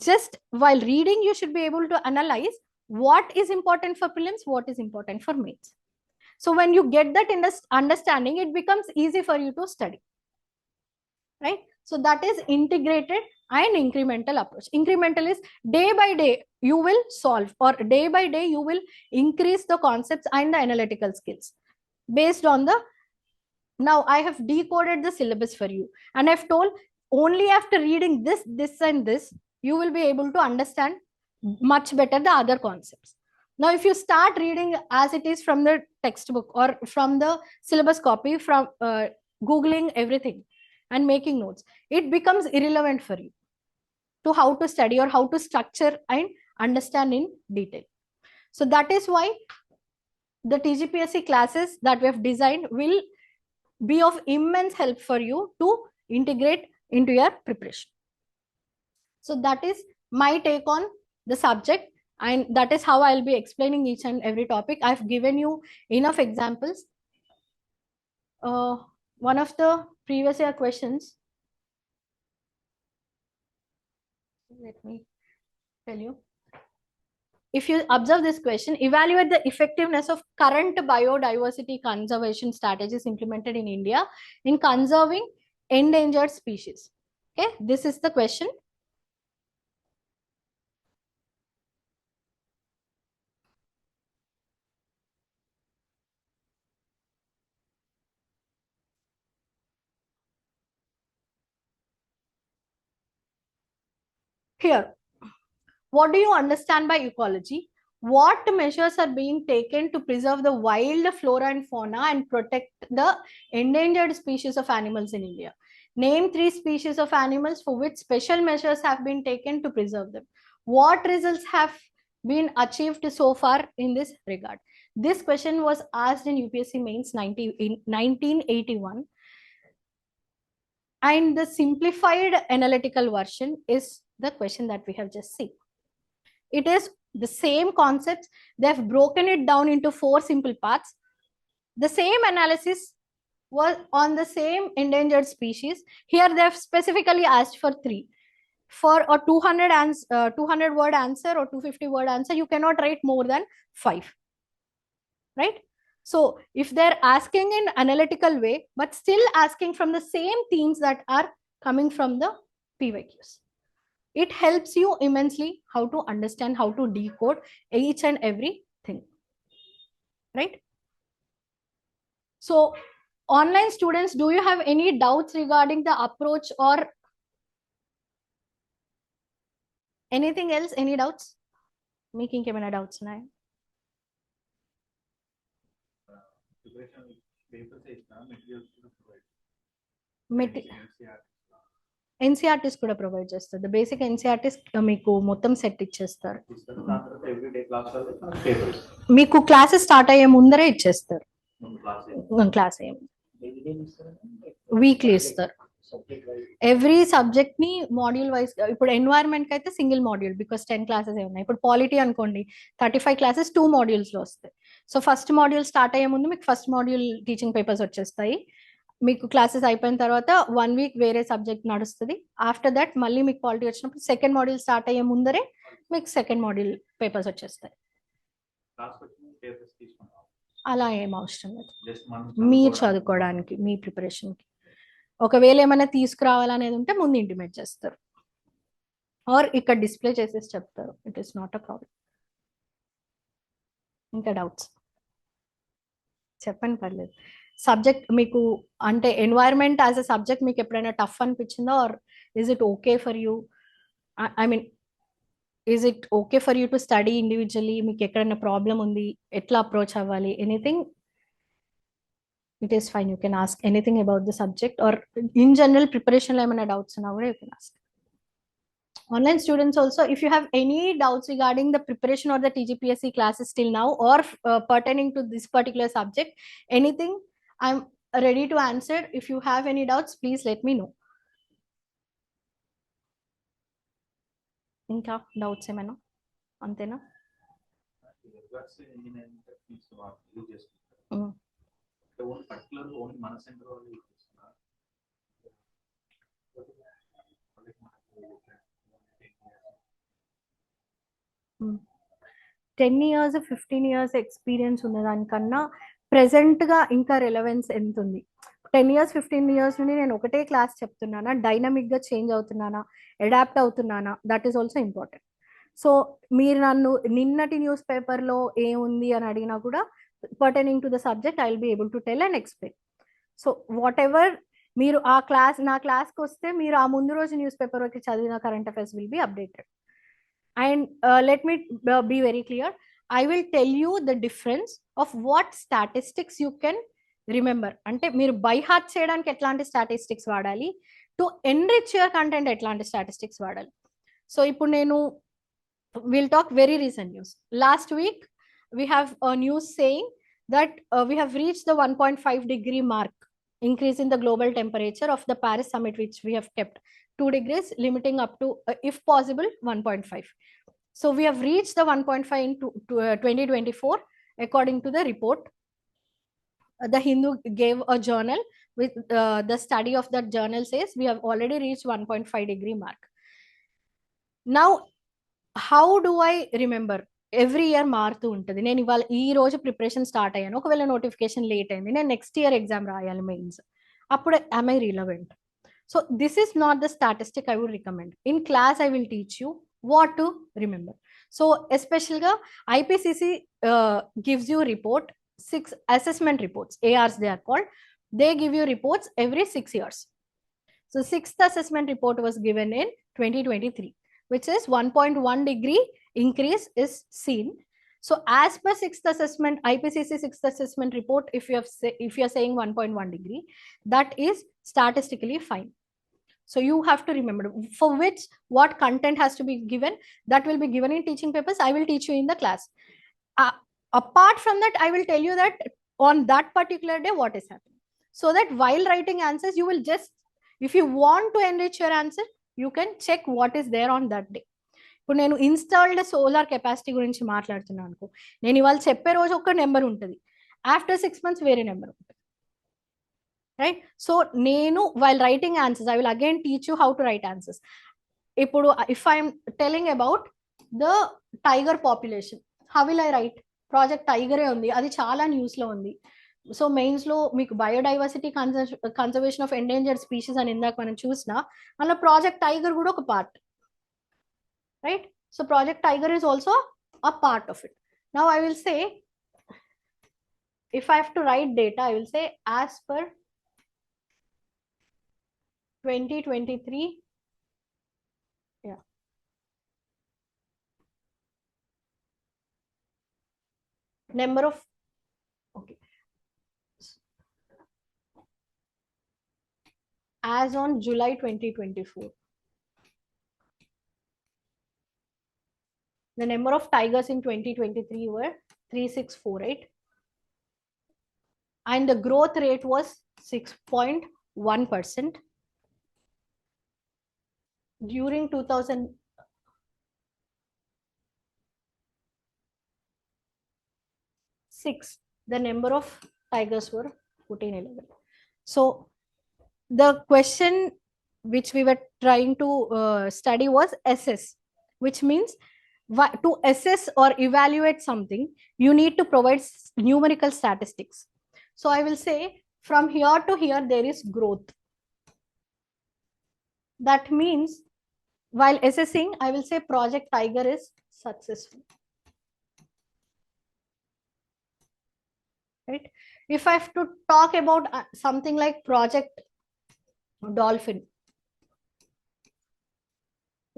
A: just while reading, you should be able to analyze what is important for prelims, what is important for mains. So when you get that understanding, it becomes easy for you to study, right? So that is integrated and incremental approach. Incremental is day by day you will solve, or day by day you will increase the concepts and the analytical skills based on the, now I have decoded the syllabus for you and I've told only after reading this, this and this, you will be able to understand much better the other concepts. Now, if you start reading as it is from the textbook or from the syllabus copy, from Googling everything and making notes, it becomes irrelevant for you to how to study or how to structure and understand in detail. So that is why the TGPSC classes that we have designed will be of immense help for you to integrate into your preparation. So that is my take on the subject, and that is how I'll be explaining each and every topic. I've given you enough examples. One of the previous year questions, let me tell you. If you observe this question, evaluate the effectiveness of current biodiversity conservation strategies implemented in India in conserving endangered species. Okay, this is the question. Here, what do you understand by ecology? What measures are being taken to preserve the wild flora and fauna and protect the endangered species of animals in India? Name 3 species of animals for which special measures have been taken to preserve them. What results have been achieved so far in this regard? This question was asked in UPSC mains in 1981. And the simplified analytical version is the question that we have just seen. It is the same concepts. They have broken it down into 4 simple parts. The same analysis was on the same endangered species. Here they have specifically asked for 3. For a 200 word answer or 250 word answer, you cannot write more than 5. Right? So if they're asking in analytical way, but still asking from the same themes that are coming from the PYQs, it helps you immensely how to understand, how to decode each and every thing. Right? So online students, do you have any doubts regarding the approach or anything else? Any doubts? Making kemana doubts now? NCRTs కూడా provide చేస్తారు. The basic NCRTs మీకు మొత్తం set ఇచ్చేస్తారు. మీకు classes start అయ్యే ముందరే ఇచ్చేస్తారు. Class అయ్యే వీక్లీ ఇస్తారు. ఎవ్రీ సబ్జెక్ట్ ని మాడ్యూల్ వైజ్, ఇప్పుడు ఎన్వైరన్మెంట్ కి అయితే సింగిల్ మాడ్యూల్, బికాస్ 10 క్లాసెస్ ఉన్నాయి. ఇప్పుడు పాలిటీ అనుకోండి, 35 క్లాసెస్ 2 మాడ్యూల్స్ లో వస్తాయి. సో ఫస్ట్ మాడ్యూల్ స్టార్ట్ అయ్యే ముందు మీకు ఫస్ట్ మాడ్యూల్ టీచింగ్ పేపర్స్ వచ్చేస్తాయి. మీకు క్లాసెస్ అయిపోయిన తర్వాత 1 వీక్ వేరే సబ్జెక్ట్ నడుస్తుంది. ఆఫ్టర్ దట్ మళ్ళీ మీకు పాలిటీ వచ్చినప్పుడు సెకండ్ మాడ్యూల్ స్టార్ట్ అయ్యే ముందరే మీకు సెకండ్ మాడ్యూల్ పేపర్స్ వచ్చేస్తాయి. అలా ఏం అవసరం లేదు, మీరు చదువుకోవడానికి, మీ ప్రిపరేషన్కి. ఒకవేళ ఏమైనా తీసుకురావాలనేది ఉంటే ముందు ఇంటిమేట్ చేస్తారు, ఆర్ ఇక్కడ డిస్ప్లే చేసేసి చెప్తారు. It is not a problem. ఇంకా డౌట్స్ చెప్పండి, పర్లేదు. సబ్జెక్ట్ మీకు అంటే ఎన్వైరన్మెంట్ యాజ్ అ సబ్జెక్ట్ మీకు ఎప్పుడైనా టఫ్ అనిపించిందా, or is it okay for you? I mean is it okay for you to study individually? మీకు ఎక్కడైనా ప్రాబ్లం ఉంది, ఎట్లా అప్రోచ్ అవ్వాలి, anything? It is fine. You can ask anything about the subject, or in general preparation lo emana doubts una kuda you can ask. Online students also, if you have any doubts regarding the preparation or the TGPSC classes till now, or pertaining to this particular subject, anything, I'm ready to answer. If you have any doubts, please let me know. Inka doubts emana antena? Only మన centre వాళ్ళు 10 years 15 years experience ఉన్న దానికన్నా present గా ఇంకా relevance ఎంత ఉంది? 10 years 15 years నుండి నేను ఒకటే క్లాస్ చెప్తున్నానా, డైనమిక్ గా చేంజ్ అవుతున్నానా, అడాప్ట్ అవుతున్నానా? That is also important. So మీరు నన్ను నిన్నటి న్యూస్ పేపర్లో ఏముంది అని అడిగినా కూడా pertaining to the subject, I'll be able to tell and explain. So whatever మీరు ఆ క్లాస్, నా క్లాస్కి వస్తే మీరు ఆ ముందు రోజు న్యూస్ పేపర్ వరకు చదివిన current affairs will be updated. And let me be very clear, I will tell you the difference of what statistics you can remember. అంటే మీరు బై హార్ట్ చేయడానికి ఎట్లాంటి స్టాటిస్టిక్స్ వాడాలి, టు ఎన్రిచ్ యువర్ కంటెంట్ ఎట్లాంటి statistics వాడాలి. So ఇప్పుడు నేను will talk very recent news. Last week we have a news saying that we have reached the 1.5 degree mark increase in the global temperature of the Paris summit, which we have kept 2 degrees, limiting up to, if possible, 1.5. So we have reached the 1.5 in 2024, according to the report. The Hindu gave a journal with the study of that journal says we have already reached 1.5 degree mark. Now, how do I remember? Every year మారుతూ ఉంటుంది. నేను ఇవాళ ఈ రోజు preparation start అయ్యాను, ఒకవేళ notification late అయింది, నేను నెక్స్ట్ ఇయర్ ఎగ్జామ్ రాయాలి మెయిన్స్, అప్పుడు am I relevant? So this is not the statistic I would recommend. In class I will teach you what to remember. So especially IPCC gives you report, 6 assessment reports, ARs they are called. They give you reports every 6 years. So 6th assessment report was given in 2023, which is 1.1 degree increase is seen. So as per 6th assessment, IPCC 6th assessment report, if you are saying 1.1 degree, that is statistically fine. So you have to remember for which what content has to be given. That will be given in teaching papers. I will teach you in the class. Apart from that, I will tell you that on that particular day what is happening, so that while writing answers you will just, if you want to enrich your answer, you can check what is there on that day. ఇప్పుడు నేను installed solar capacity గురించి మాట్లాడుతున్నాను అనుకో, నేను ఇవాళ చెప్పే రోజు ఒక నెంబర్ ఉంటుంది, ఆఫ్టర్ 6 months వేరే నెంబర్ ఉంటుంది, రైట్? సో నేను while writing answers I will again teach you how to write answers. ఇప్పుడు if I'm telling about the tiger population, how will I write? Project టైగరే ఉంది, అది చాలా న్యూస్లో ఉంది. సో మెయిన్స్లో మీకు biodiversity conservation of endangered species అని ఇందాక మనం చూసినా, అలా ప్రాజెక్ట్ టైగర్ కూడా ఒక part, right? So project tiger is also a part of it. Now I will say, if I have to write data, I will say as per 2023, yeah, number of, okay, as on July 2024, the number of tigers in 2023 were 3648, and the growth rate was 6.1%. During 2006, the number of tigers were 1411. So the question which we were trying to study was assess, which means to assess or evaluate something, you need to provide numerical statistics. So I will say from here to here there is growth. That means while assessing, I will say project tiger is successful, right? If I have to talk about something like project dolphin,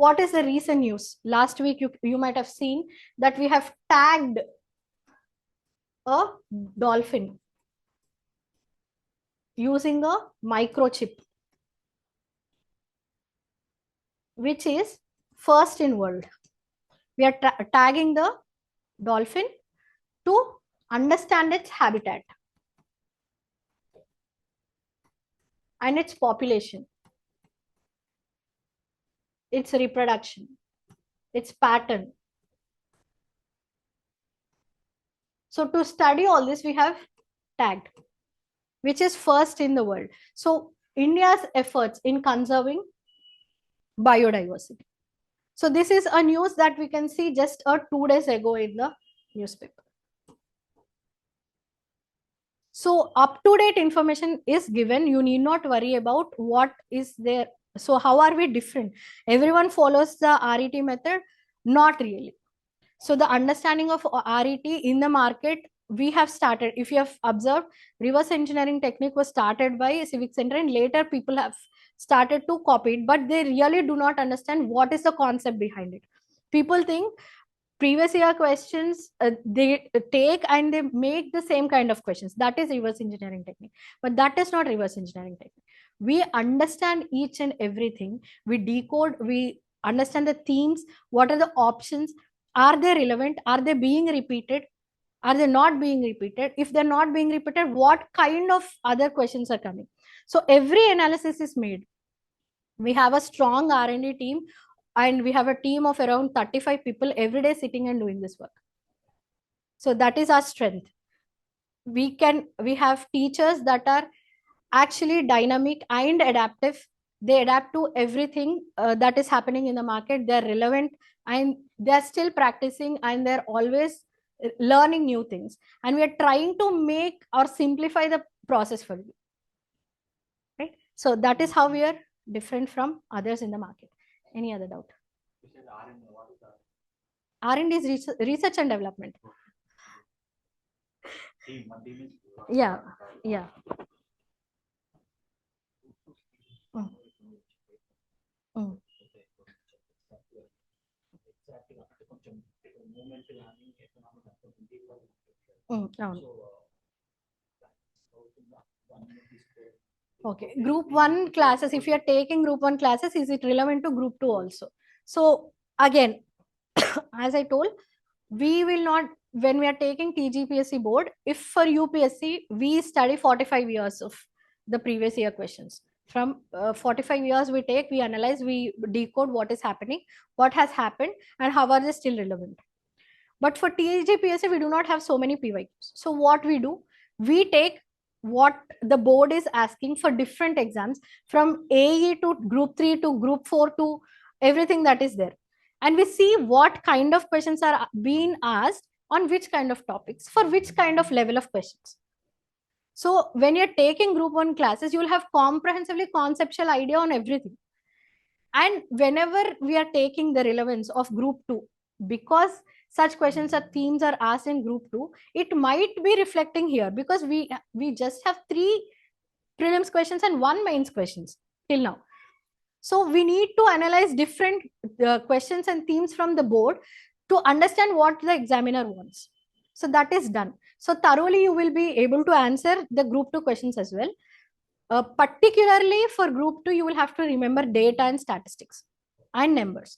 A: what is the recent news? Last week you might have seen that we have tagged a dolphin using a microchip, which is first in world. We are tagging the dolphin to understand its habitat and its population, its reproduction, its pattern. So to study all this, we have tagged, which is first in the world. So India's efforts in conserving biodiversity. So this is a news that we can see just 2 days ago in the newspaper. So up-to-date information is given. You need not worry about what is there. So how are we different? Everyone follows the RET method? Not really. So the understanding of RET in the market, we have started, if you have observed, reverse engineering technique was started by CivicCentre, and later people have started to copy it, but they really do not understand what is the concept behind it. People think previous year questions they take and they make the same kind of questions. That is reverse engineering technique, but that is not reverse engineering technique. We understand each and everything. We decode, we understand the themes, what are the options, are they relevant, are they being repeated, Are they not being repeated? If they're not being repeated, what kind of other questions are coming? So every analysis is made. We have a strong R&D team, and we have a team of around 35 people every day sitting and doing this work. So that is our strength. We have teachers that are actually dynamic and adaptive. They adapt to everything that is happening in the market. They're relevant, and they're still practicing, and they're always learning new things. And we are trying to make or simplify the process for you. Right? So that is how we are different from others in the market. Any other doubt? R&D is research and development. Yeah, yeah. Mm. Mm. అవును. Okay, group 1 classes, if you are taking group 1 classes, is it relevant to group 2 also? So again, as I told, we will not, when we are taking TGPSC board, if for UPSC we study 45 years of the previous year questions. From 45 years we take, we analyze, we decode what is happening, what has happened, and how are they still relevant. But for TGPSC, we do not have so many PYQs. So what we do, we take what the board is asking for different exams, from AE to group 3 to group 4 to everything that is there. And we see what kind of questions are being asked on which kind of topics, for which kind of level of questions. So when you're taking group 1 classes, you will have comprehensively conceptual idea on everything. And whenever we are taking the relevance of group 2, because such questions or themes are asked in group 2, it might be reflecting here, because we just have 3 prelims questions and 1 mains questions till now. So we need to analyze different questions and themes from the board to understand what the examiner wants. So that is done. So thoroughly you will be able to answer the group 2 questions as well. Particularly for group 2, you will have to remember data and statistics and numbers.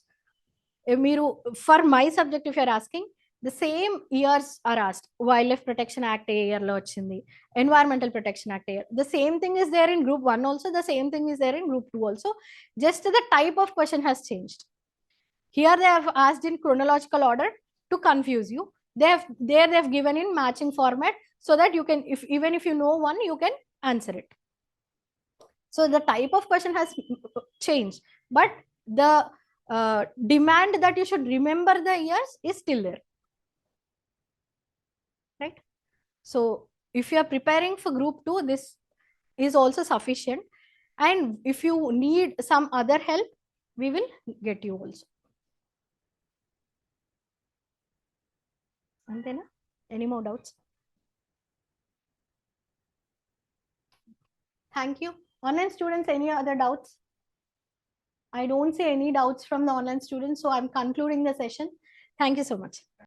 A: For my subject, if you're asking, the same years are asked. Wildlife Protection Act year lo vachindi, Environmental Protection Act year. The same thing is there in group 1 also, the same thing is there in group 2 also. Just the type of question has changed. Here they have asked in chronological order to confuse you. They have given in matching format, so that you can, even if you know one, you can answer it. So the type of question has changed, but the demand that you should remember the years is still there, right? So if you are preparing for group 2, this is also sufficient. And if you need some other help, we will get you also. And then any more doubts? Thank you. Online students, any other doubts? I don't see any doubts from the online students, so I'm concluding the session. Thank you so much.